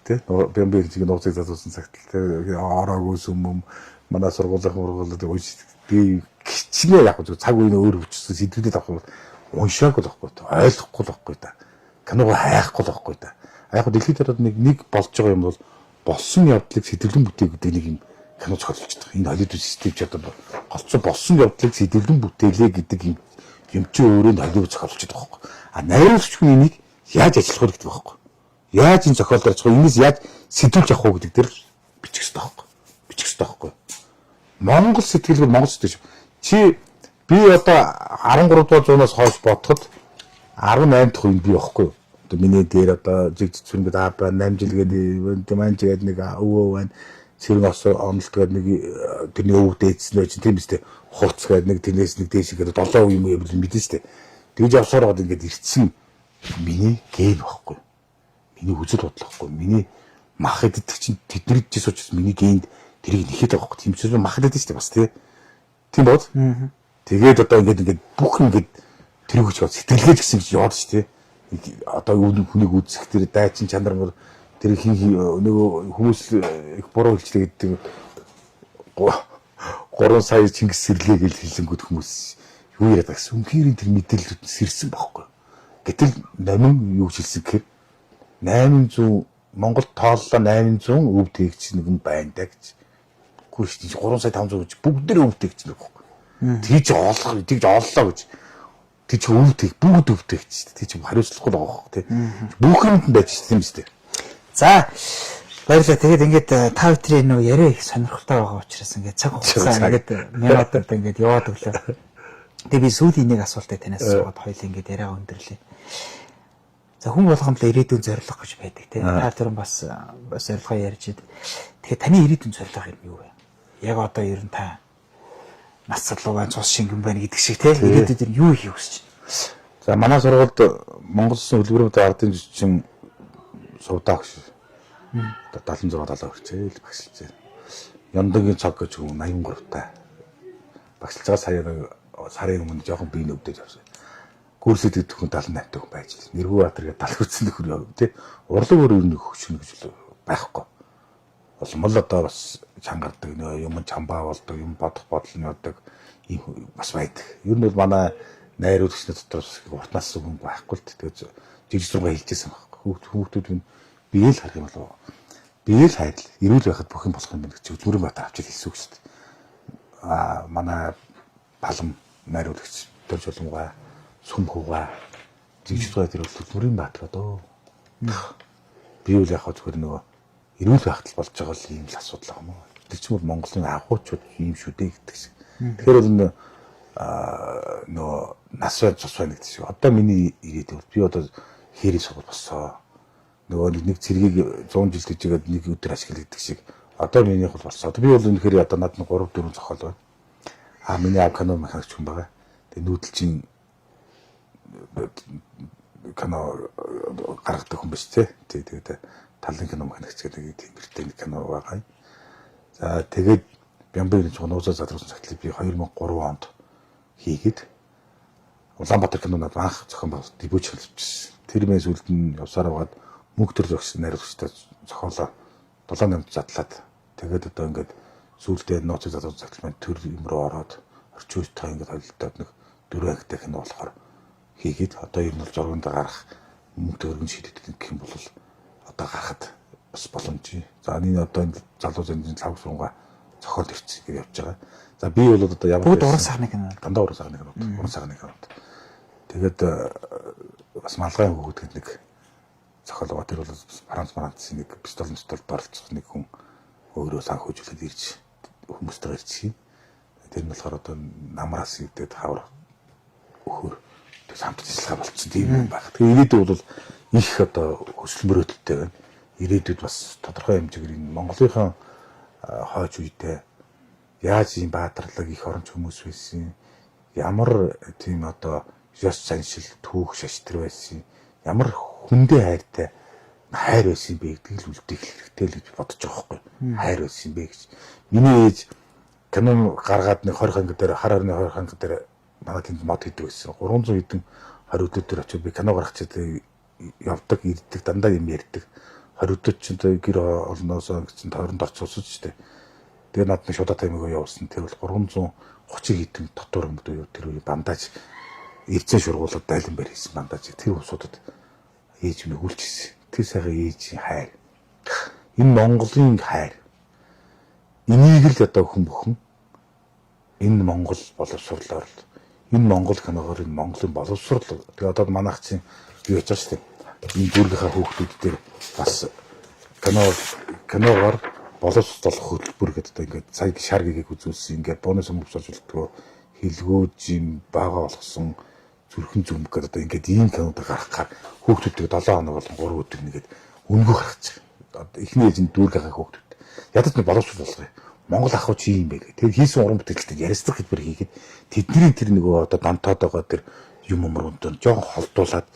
Тэ би чинь нууцыг засуусан цагт тэ ороогүй сүм манай сургуулийнхын би кичнээ яг цаг үеийн өөр өвчсөн сэдвүүдэд авах бол уншаагүй л байхгүй та ойлгохгүй л байхгүй та киног хайхгүй л байхгүй та яг дэлхийд ороод нэг болж байгаа юм бол болсон явдлыг сэтгэлэн бүтээх гэдэг нэг юм кино зохиолч байгаа. Энэ Холливуд систем ч одоо голцоо болсон явдлыг сэтгэлэн бүтээлээ гэдэг юм чи өөрөө Холливуд зохиолч байгаа байхгүй. Найруулагч хүн энийг яаж ажиллах вэ гэдэг байхгүй. Яаж энэ зохиол дарж байгаа энэс яаж сэтүүлж авах вэ гэдэг дээр бичих хэрэгтэй байхгүй. Бичих хэрэгтэй байхгүй. Монгол сэтгэлгүй Монгол сэтгэж чи би одоо 13 дугаар зуунаас хойш бодоход 18 дахь үеийн би байхгүй юу. Одоо миний дээр одоо жиг цэцүрэн бид аа 8 жил гээд манж гээд нэг өвөө байна. Цэрэг ос онолт гээд нэг тэрний өвөг дээдсэн байж тийм үстэй хуц гээд нэг тэрнээс нэг дээш гээд 7 үе юм яа мэдэн штэ. Тэгж явсаар гоод ингээд ирсэн миний гейм байхгүй. Миний үзэл бодол байхгүй. Миний мах идэх чинь тэдний жис учраас миний гейнд тэрийг нэхэд байгаа байхгүй. Тийм ч мах идэх штэ бас тий. Тийм бод. Тэгээд одоо ингээд бүх ингээд тэрийг ч сэтгэлгээж гисэн гэж яваад штэ. Одоо хүнийг үзэх тэр дайчин чанар мөр тэр нөгөө хүмүүс их буруу хэлчлээ гэдэг 3 сая Чингис сэрлээ гэж хэлэнгүүд хүмүүс юу яриад байгаа гэсэн. Үнхээр тэр мэдээлэлүүд сэрсэн байхгүй. Гэтэл намин юу хэлсэн гэхээр 800 Монгол тооллоо 800 өв тээгч нэгэн байна да гэж. Үгүй шүү дээ 3 сая 500 гэж бүгдээ өв тээгч нэг байхгүй. Тэгж оллоо гэж. Тэг чи өв тэг бүгд өв тээгч шүү дээ. Тэг чи хариуцлахгүй байгаа байхгүй тий. Бүхэнд байж тийм шүү дээ. За баярлалаа. Тэгээд ингээд та бүхэн нөө яриа их сонирхолтой байгаа учраас ингээд цаг хугацаа ингээд минутад ингээд яваад өглөө. Тэгээд би сүүлийн нэг асуултыг танаас асуугаад хоёул ингээд яриа өндөрлөө. За хүн болгонд л ирээдүйн зорилго гэж байдаг тийм. Та түрэн бас зорилгоо ярьж идэв. Тэгэхээр таны ирээдүйн зорилго юу вэ? Яг одоо ер нь та нас залуу байна, цус шингэн байна гэдэг шиг тийм. Ирээдүйд юу хийх хүсэж байна? За манай сургуульд Монгол Улсын хөтөлбөрийн ардын жүжигчин сувдаа гэж. Одоо 76 хүртэл багшилж байна. Яндагийн цаг гэж 83 таа. Багшилж байгаа сарын өмнө жоохон бие нөвдөж авсан. Гүрсэд идэх хүн 78 хүн байж л. Нэргүүбаатар гэдэг далхүцэн нөхөр яв тий. Урлаг өөр нэг хөвчнө гэж байхгүй. Болмол одоо бас чангардаг юм чамбаа болдог юм бодох бодол нь одоо ийм бас байдаг. Ер нь бол манай найруулагчны дотор уртнаас хүн байхгүй л тэгээд жижиг зураг хэлжсэн байхгүй. Хүүхдүүд нь биеэл харах юм болов. Биеэл хайрл. Ирүүл байхад бүх юм болох юм байна гэж Өдмөрөн Баатар авч хэлсэн үг шүү дээ. Манай балам найруулагч Өдөр жоломгоо, сүм хуугаа, жигжлгээ тэр бол бүрийн баатраа дөө. Би үл яхаа зүгээр нөгөө эрүүл байхад л болж байгаа л ийм л асуудал байгаа юм уу. Тэр чинь бол Монголын агуучууд ийм шүү дээ гэдэг шиг. Тэгэхээр бол нөгөө нас бай цус байна гэдэг шиг. Одоо миний ирээдүйд би одоо хээрий сургууль болсоо. Нөгөө нэг цэргийг 100 жил гэжгээд нэг өдөр ашигла гэдэг шиг. Одоо минийх бол болсоо. Би бол үнэхээр одоо надад 3 4 зохиол байна. Миний аав кино механикч хүн байгаа. Тэгээ нүүдэлчин кино гаргадаг хүн биш те. Тэгээд талын кино механикч гэдэг тийм бэртэй нэг кино байгаа. За тэгээд Бямбын нуузаа задруулсан цагтлыг би 2003 онд хийгээд Улаанбаатар кинонод анх зохион байгуулалт дебют хийлгэжсэн. Тэр мээс үлд нь явсаар байгаад мөнгө төр зогссон найруулагчтай зохиолоо 7-8 задлаад тэгээд одоо ингээд сүүлдээ нууц задруулсан цагт маань төр юм руу ороод орчин үеийнхээ ингээд холилдоод нэг 4 ангитай кино болохоор хийгээд одоо ер нь бол зурганд гарах мөнгө төргөн шийдэгдэх гэх юм бол одоо гарахад бас боломжтой. За энэ одоо энэ залуу зэндийн лав сунгаа зохиол төрчих гэж явж байгаа. За би бол одоо ямар бүгд уран сахны кино. Дандаа уран сахны кино. Уран сахны кино. Тэгээд бас малгай хөвгөдөд нэг зохиол байгаа. Тэр бол Францын нэг пистолын оролцох нэг хүн өөрөө санхүүжүүлээд ирж хүмүүстэй ирж. Тэр нь болохоор одоо намраас идээд хавар өхөр тэг самт ажиллагаа болчихсон тийм юм байна. Тэгээ ирээдүйд бол их одоо хөсөл мөрөөдөлтэй байна. Ирээдүйд бас тодорхой хэмжээгээр энэ Монголынхаа хойч үедээ яаж ийм баатарлаг их оронч хүмүүс байсан, ямар тийм одоо ёс заншил түүх шаштры байсан, ямар хүндээ хайртай хайр байсан бэ гэдгийг л үлдээх хэрэгтэй л гэж бодож байгаа байхгүй. Хайр байсан бэ гэж. Миний ээж кино гаргаад нэг 20 анги дээр хар харны 20 анги дээр манай тэнд мод хийдэг байсан. 300 хэдэн 20 өдөр дээр очиж би кино гарах чад явдаг, ирдэг, дандаа юм ярьдаг. 20 өдөр чинь гэр олноосоо гэсэн тойронд орцуулсан ч тийм. Тэгээ над нэг шудаа таймыг явуулсан. Тэр бол 330 хэдэн дотор юм дөө тэр үе бандаж эрдэнэ шургуулаад дайлан барь хийсэн бандаж. Тэр усуудад ээж минь хүлжсэн. Тэр сайхан ээжийн хайр. Энэ Монголын хайр. Энийг л одоо хүн бүхэн энэ Монгол боловсруулаар энэ Монгол киногоор энэ Монголын боловсрал. Тэгээ одоо манайх чинь юу яж байгаа шүү дээ. Энэ дүүргийнхаа хүүхдүүд дээр бас киногоор боловсруулах хөтөлбөр гэдэг ингээд сая шар гэгийг үзүүлсэн ингээд бонус өмсөжүүлдэг хэлгөөж юм бага болгосон зүрхэн зүмг гэдэг одоо ингээд ийм кинод гаргахаар хүүхдүүдийг 7 хоног болон 3 өдөр нэгээд өнгө гаргаж байгаа. Одоо эхний ээж дүүргийнхаа хүүхдүүд. Ядаж нэг боловсруулах. Монгол ах уу чи юм бэ гэх. Тэр хийсэн уран бүтээлтэй яриацлах хэлбэр хийгээд тэдний тэр нөгөө одоо донтоод байгаа тэр юм өмрөндөө жоон холдуулаад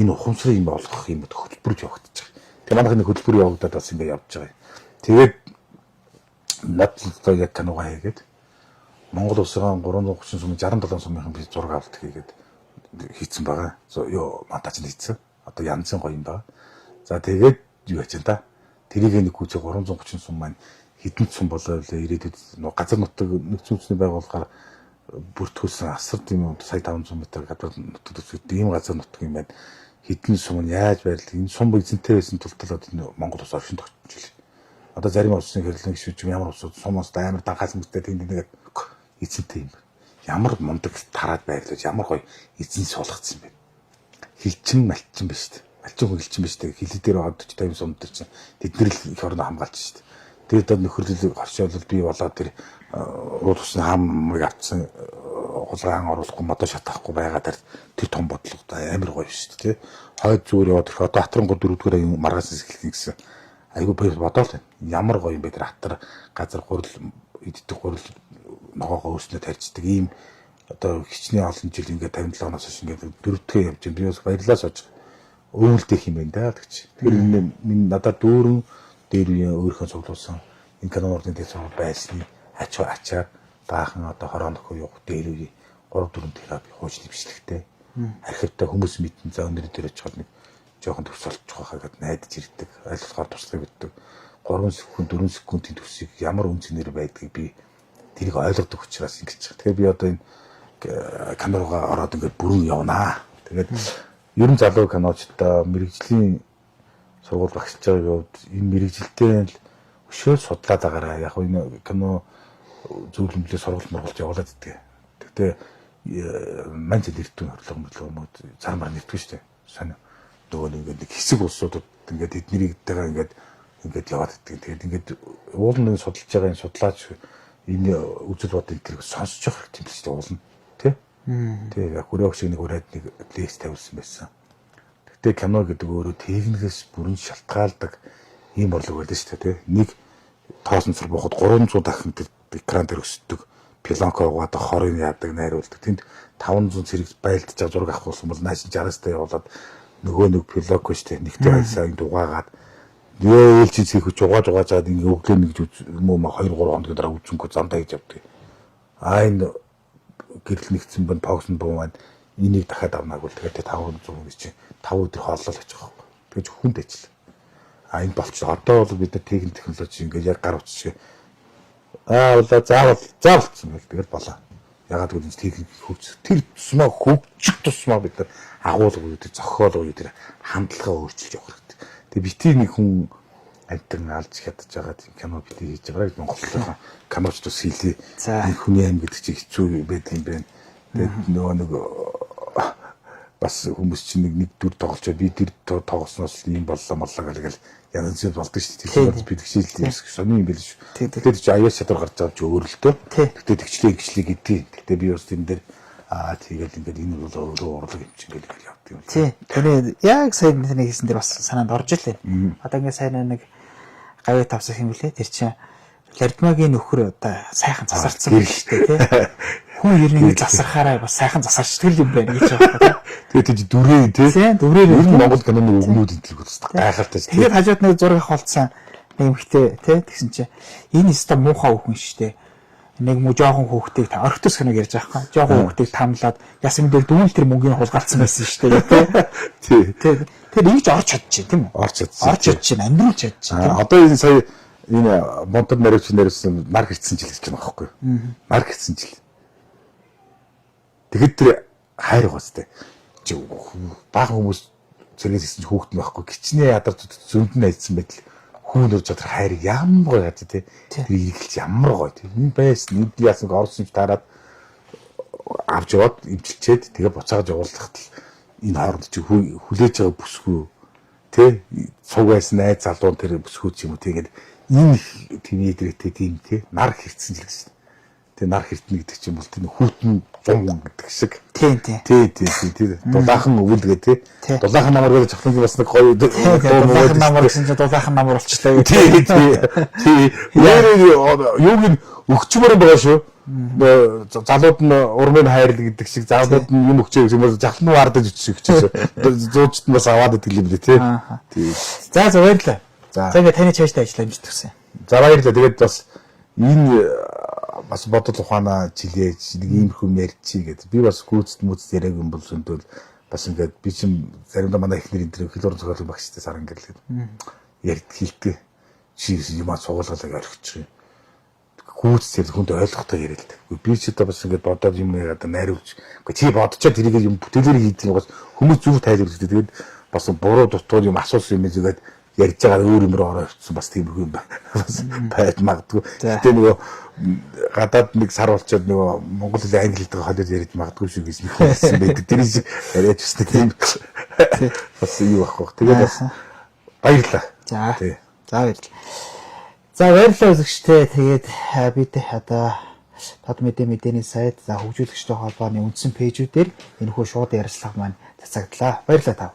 энэ ухамсар юм болгох юм хөтөлбөрөж явагдаж байгаа. Тэгээ манайх нэг хөтөлбөр явагдаад бас ингэ явж байгаа. Тэгээд надлаа яг киногаа хийгээд Монгол улсын 330 сумын 67 сумын би зураг авалт хийгээд хийцэн байгаа. Ёо монтаж хийцэн. Одоо янзын гоё юм байна. За тэгээд юу яж та. Тэрийг нэг хүчээ 330 сум маань хідэн сум болоо ирээдүйд газар нутаг нэгдсэн үндэсний байгууллагаар бүртгүүлсэн асар тийм сая 500 м гадар нутагт ийм газар нутаг юм байна. Хідэн сум нь яаж байрлал энэ сум эзэнтэй байсан тултал одоо Монгол улс оршин тогтчихлээ. Одоо зарим улсын хэрлэн гişүч ямар улсууд сумоос амар данхаас мөстэй тэнд нэг эзэнтэй юм байна. Ямар мундаг тараад байрлаж ямар гоё эзэн суулгацсан юм бэ. Хилчин малчин биш үү? Малчин хилчин биш үү? Хилээ дээр байгаа 40 50 сум дээр чинь тэднэр л их орно хамгаалж шүү дээ. Тэгээд одоо нөхөрлөл хоршоолол бий болоод тэр уул усны хамыг авцсан хулгаан оруулахгүй модоо шатахгүй байгаа тэр том бодлого амар гоё шүү дээ. Хойд зүгээр яваад ирэх одоо Хатран 3-4 дугаар маргаас эхлэх гэсэн айгүй бодоол байна. Ямар гоё юм бэ тэр хатар газар гурил иддэг гурил ногоогоо өснө тарьждаг ийм одоо хичнээн олон жил ингээд 57 оноос хойш ингээд дөрөвдгөө явж би бас баярлалаа сууж өвөлдөх юм байна да гэж. Тэр минь надад дүүрэн дээр үе өөрийнхөө цуглуулсан энэ кинонуудын дээр цуг байсны ачаар баахан одоо хороо нөхөө явах дээр үе 3-4 терапи хуучны бичлэгтэй архивтай хүмүүс мэдэн за өнөр дээр очиход нэг жоохон төвс олчих байхаа гэд найдаж ирдэг айлтгаар туслах гэдэг 3 секунд 4 секундын төвсийг ямар үнцнэр байдгийг би тэрийг ойлгодог учраас ингэж. Тэгэхээр би одоо энэ камерага ороод ингээд бүрэн явнаа. Тэгээд ерөн залуу киночтой мэрэгжлийн сургууль багсж байгаа үед энэ мэрэгжилтэй л өшөө судлаад байгаараа яг энэ кино зөвлөмжлөө сургалт мургалт явуулаад иддэг. Тэгтээ манж нэртэн орлого мөлөө зармаар нэртэн штэ. Сонио. Нөгөө нэг хэсэг улсуудад ингээд эднэрийгтэйгээ ингээд яваад иддэг. Тэгээд ингээд уулын судалж байгаа энэ судлаач энэ үзэл бодол тэрийг сонсож явах хэрэгтэй юм л шүү дээ уулна. Тэ? Тэгээ хүрээ шиг нэг ураад нэг лекц тавьсан байсан. Тэгтээ кино гэдэг өөрөө техникээс бүрэн шалтгаалдаг ийм орлого байдаг шүү дээ. Нэг тоосонцор боход 300 дахин экран дээр өсдөг. Пилонко угаадаг, хорын яадаг, найруулдаг. Тэнд 500 зэрэг байлдаж байгаа зураг авах бол нааш 60-аас явуулаад нөгөө нэг пилонко штэ нэгтэй хайсаа энд угаагаад ээлж хийх хүч угаажгаад ингэ өглөө нэг юм уу 2-3 хоногийн дараа үзэнгүй замдаа гэж явдаг. Энэ гэрэл нэгдсэн бэн погсон буу маань энийг дахиад авнаг бол тэгээд 500 гэж чинь 5 өдөр хооллол гэж байгаа юм. Тэгэж хүнд ажил. Энэ болчих. Одоо бол бид нар техник технологи ингээд яг гар утсах. Болоо заавалцсан гэл тэгэл болоо. Ягаад гэвэл техник хөгж тэр тусмаа хөгжих тусмаа бид нар агуулга үүдээ зохиолоо үүдээ хандлагаа өөрчилж явах хэрэгтэй. Тэгээ бити нэг хүн амтан алж чадж байгаа тийм кино бити хийж байгаа гэж Монголын киночдоос хийлээ. Энэ хүний аим гэдэг чинь хэцүү байдаг юм байна. Тэгээд нөгөө бас хүмүүс чинь нэг дүр тоглолцоо би тэр тоглосноос ийм боллоо гэл янз бүр болдог шүү дээ. Тэгэхээр бид хичээлээ сони юм байл шүү. Тэгэхээр чи аяас чадвар гарч байгаа ч өөрөлдөө. Тэгтээ тэгчлээ гिचлээ гэдгийг. Тэгтээ би бас тийм дээр тэгээд ингээд энэ бол өөрөө урлаг юм чинь гэл явдаг юм. Тий. Тэр яг сайн нэг хийсэн дээр бас санаанд орж илээ. Одоо ингээд сайн нэг гавь тавсах юм лээ. Тэр чинь Лардмагийн нөхөр одоо сайхан засарцсан байх шүү дээ, тий. Хүн ер нь засархаараа бас сайхан засарчдаг юм байна гэж байна. Тэгээд дүрээ тий. Дүрээр ер нь Монгол киноны өгнүүд идэлг үздэг. Гайхалтай. Тэгээд хажууд нэг зураг авахулсан нэг эмхтэй тий тэгсэн чинь энэ өстө муухай хүүхэн шүү дээ. Нэг муу жоохон хүүхдийг орхитос хоног ярьж байгаа юм. Жоохон хүүхдийг тамлаад ясам дээр дүүл тэр мөнгөний хулгайлцсан байсан шүү дээ, тий. Тэр ингэж орч чадчих тийм үү? Орч чадчих, амьдруулж чадчих. Одоо энэ сая энэ монтод наривч нэрсэн нар хэрцэн жил гэж байна байхгүй юу? Нар хэрцэн жил. Тэгэд тэр хайр гоостэй. Баахан хүмүүс зэрэгс хийсэн чинь хүүхэд нь байхгүй. Гичнээ ядарч зөнд нь айдсан байтал хүн өрж чадах хайр ямар гоё гадаг тий. Тэр иргэлж ямар гоё тий. Энэ байсан энд яасан орсон ч тараад авч яваад имчилчээд тэгээ буцааж явуулахад энэ хооронд чи хүлээж байгаа бүсгүй тий. Цуг байсан найз залуу тэр бүсгүй ч юм уу тэгээд энэ тинейдэртэй тийм тий нар хэрцэн жил гэсэн. Тэгээ нар хэртнэ гэдэг чинь бол тийм хүүтэн 100 гэдэг шиг. Тий. Дулаахан өвөл гэ тий. Дулаахан намар гэж авах бас нэг гоё дулаахан намар гэсэн чинь дулаахан намар болчихлоо. Тий. Юуг нь өгчмөр байгаа шүү. Залууд нь урмын хайрлаг гэдэг шиг залууд нь юм өгчээ гэсэн юм жахлан вардаж үчиж гэж. Зуучт нь бас аваад идэг юм лээ тий. Тий. За баярлалаа. За ингээд таны чааштай ажиллаж төгсөн. За баярлалаа. Тэгээд бас энэ бас бодол ухаанаа жилээж нэг ийм хүм ярьчих гэдэг. Би бас гүйцэд мүцэд яриаг юм бол зөндөл бас ингээд би чинь заримдаа манай ихнэр энэ төр хэл орон зохиолын багштай саран гэрлээ. Ярд хийлтэй. Чи юм цугуулгалаг орхичих юм. Гүйцэд хүнд ойлгохтой яриад. Би ч одоо бас ингээд бодоод юм яриад найруулж. Гэхдээ чи бодчоод тэрийг юм бүтээлээр хийдэг юм бас хүмүүс зүг тайлбарлаж. Тэгээд бас буруу дутуу юм асуусан юм зүйгээд ярьж байгаа өөр юм руу ороо авчихсан бас тийм юм байна. Бас байд магадгүй. Гэтэ нөгөө гадаад нэг сар болчиход нөгөө монгол хэл англи хэлтэй холиод ярьж магадгүй шүү гэж хэлсэн байдаг. Тэр шиг яриад өссөн тийм бас юу ахгүй. Тэгээд бас баярлалаа. За баярлалаа. За баярлалаа үзэгчдээ. Тэгээд бид одоо тод мэдээний сайт за хөгжүүлэгчтэй холбооны үндсэн пэйжүүдээр энэхүү шууд ярилцлага маань цацагдлаа. Баярлалаа та.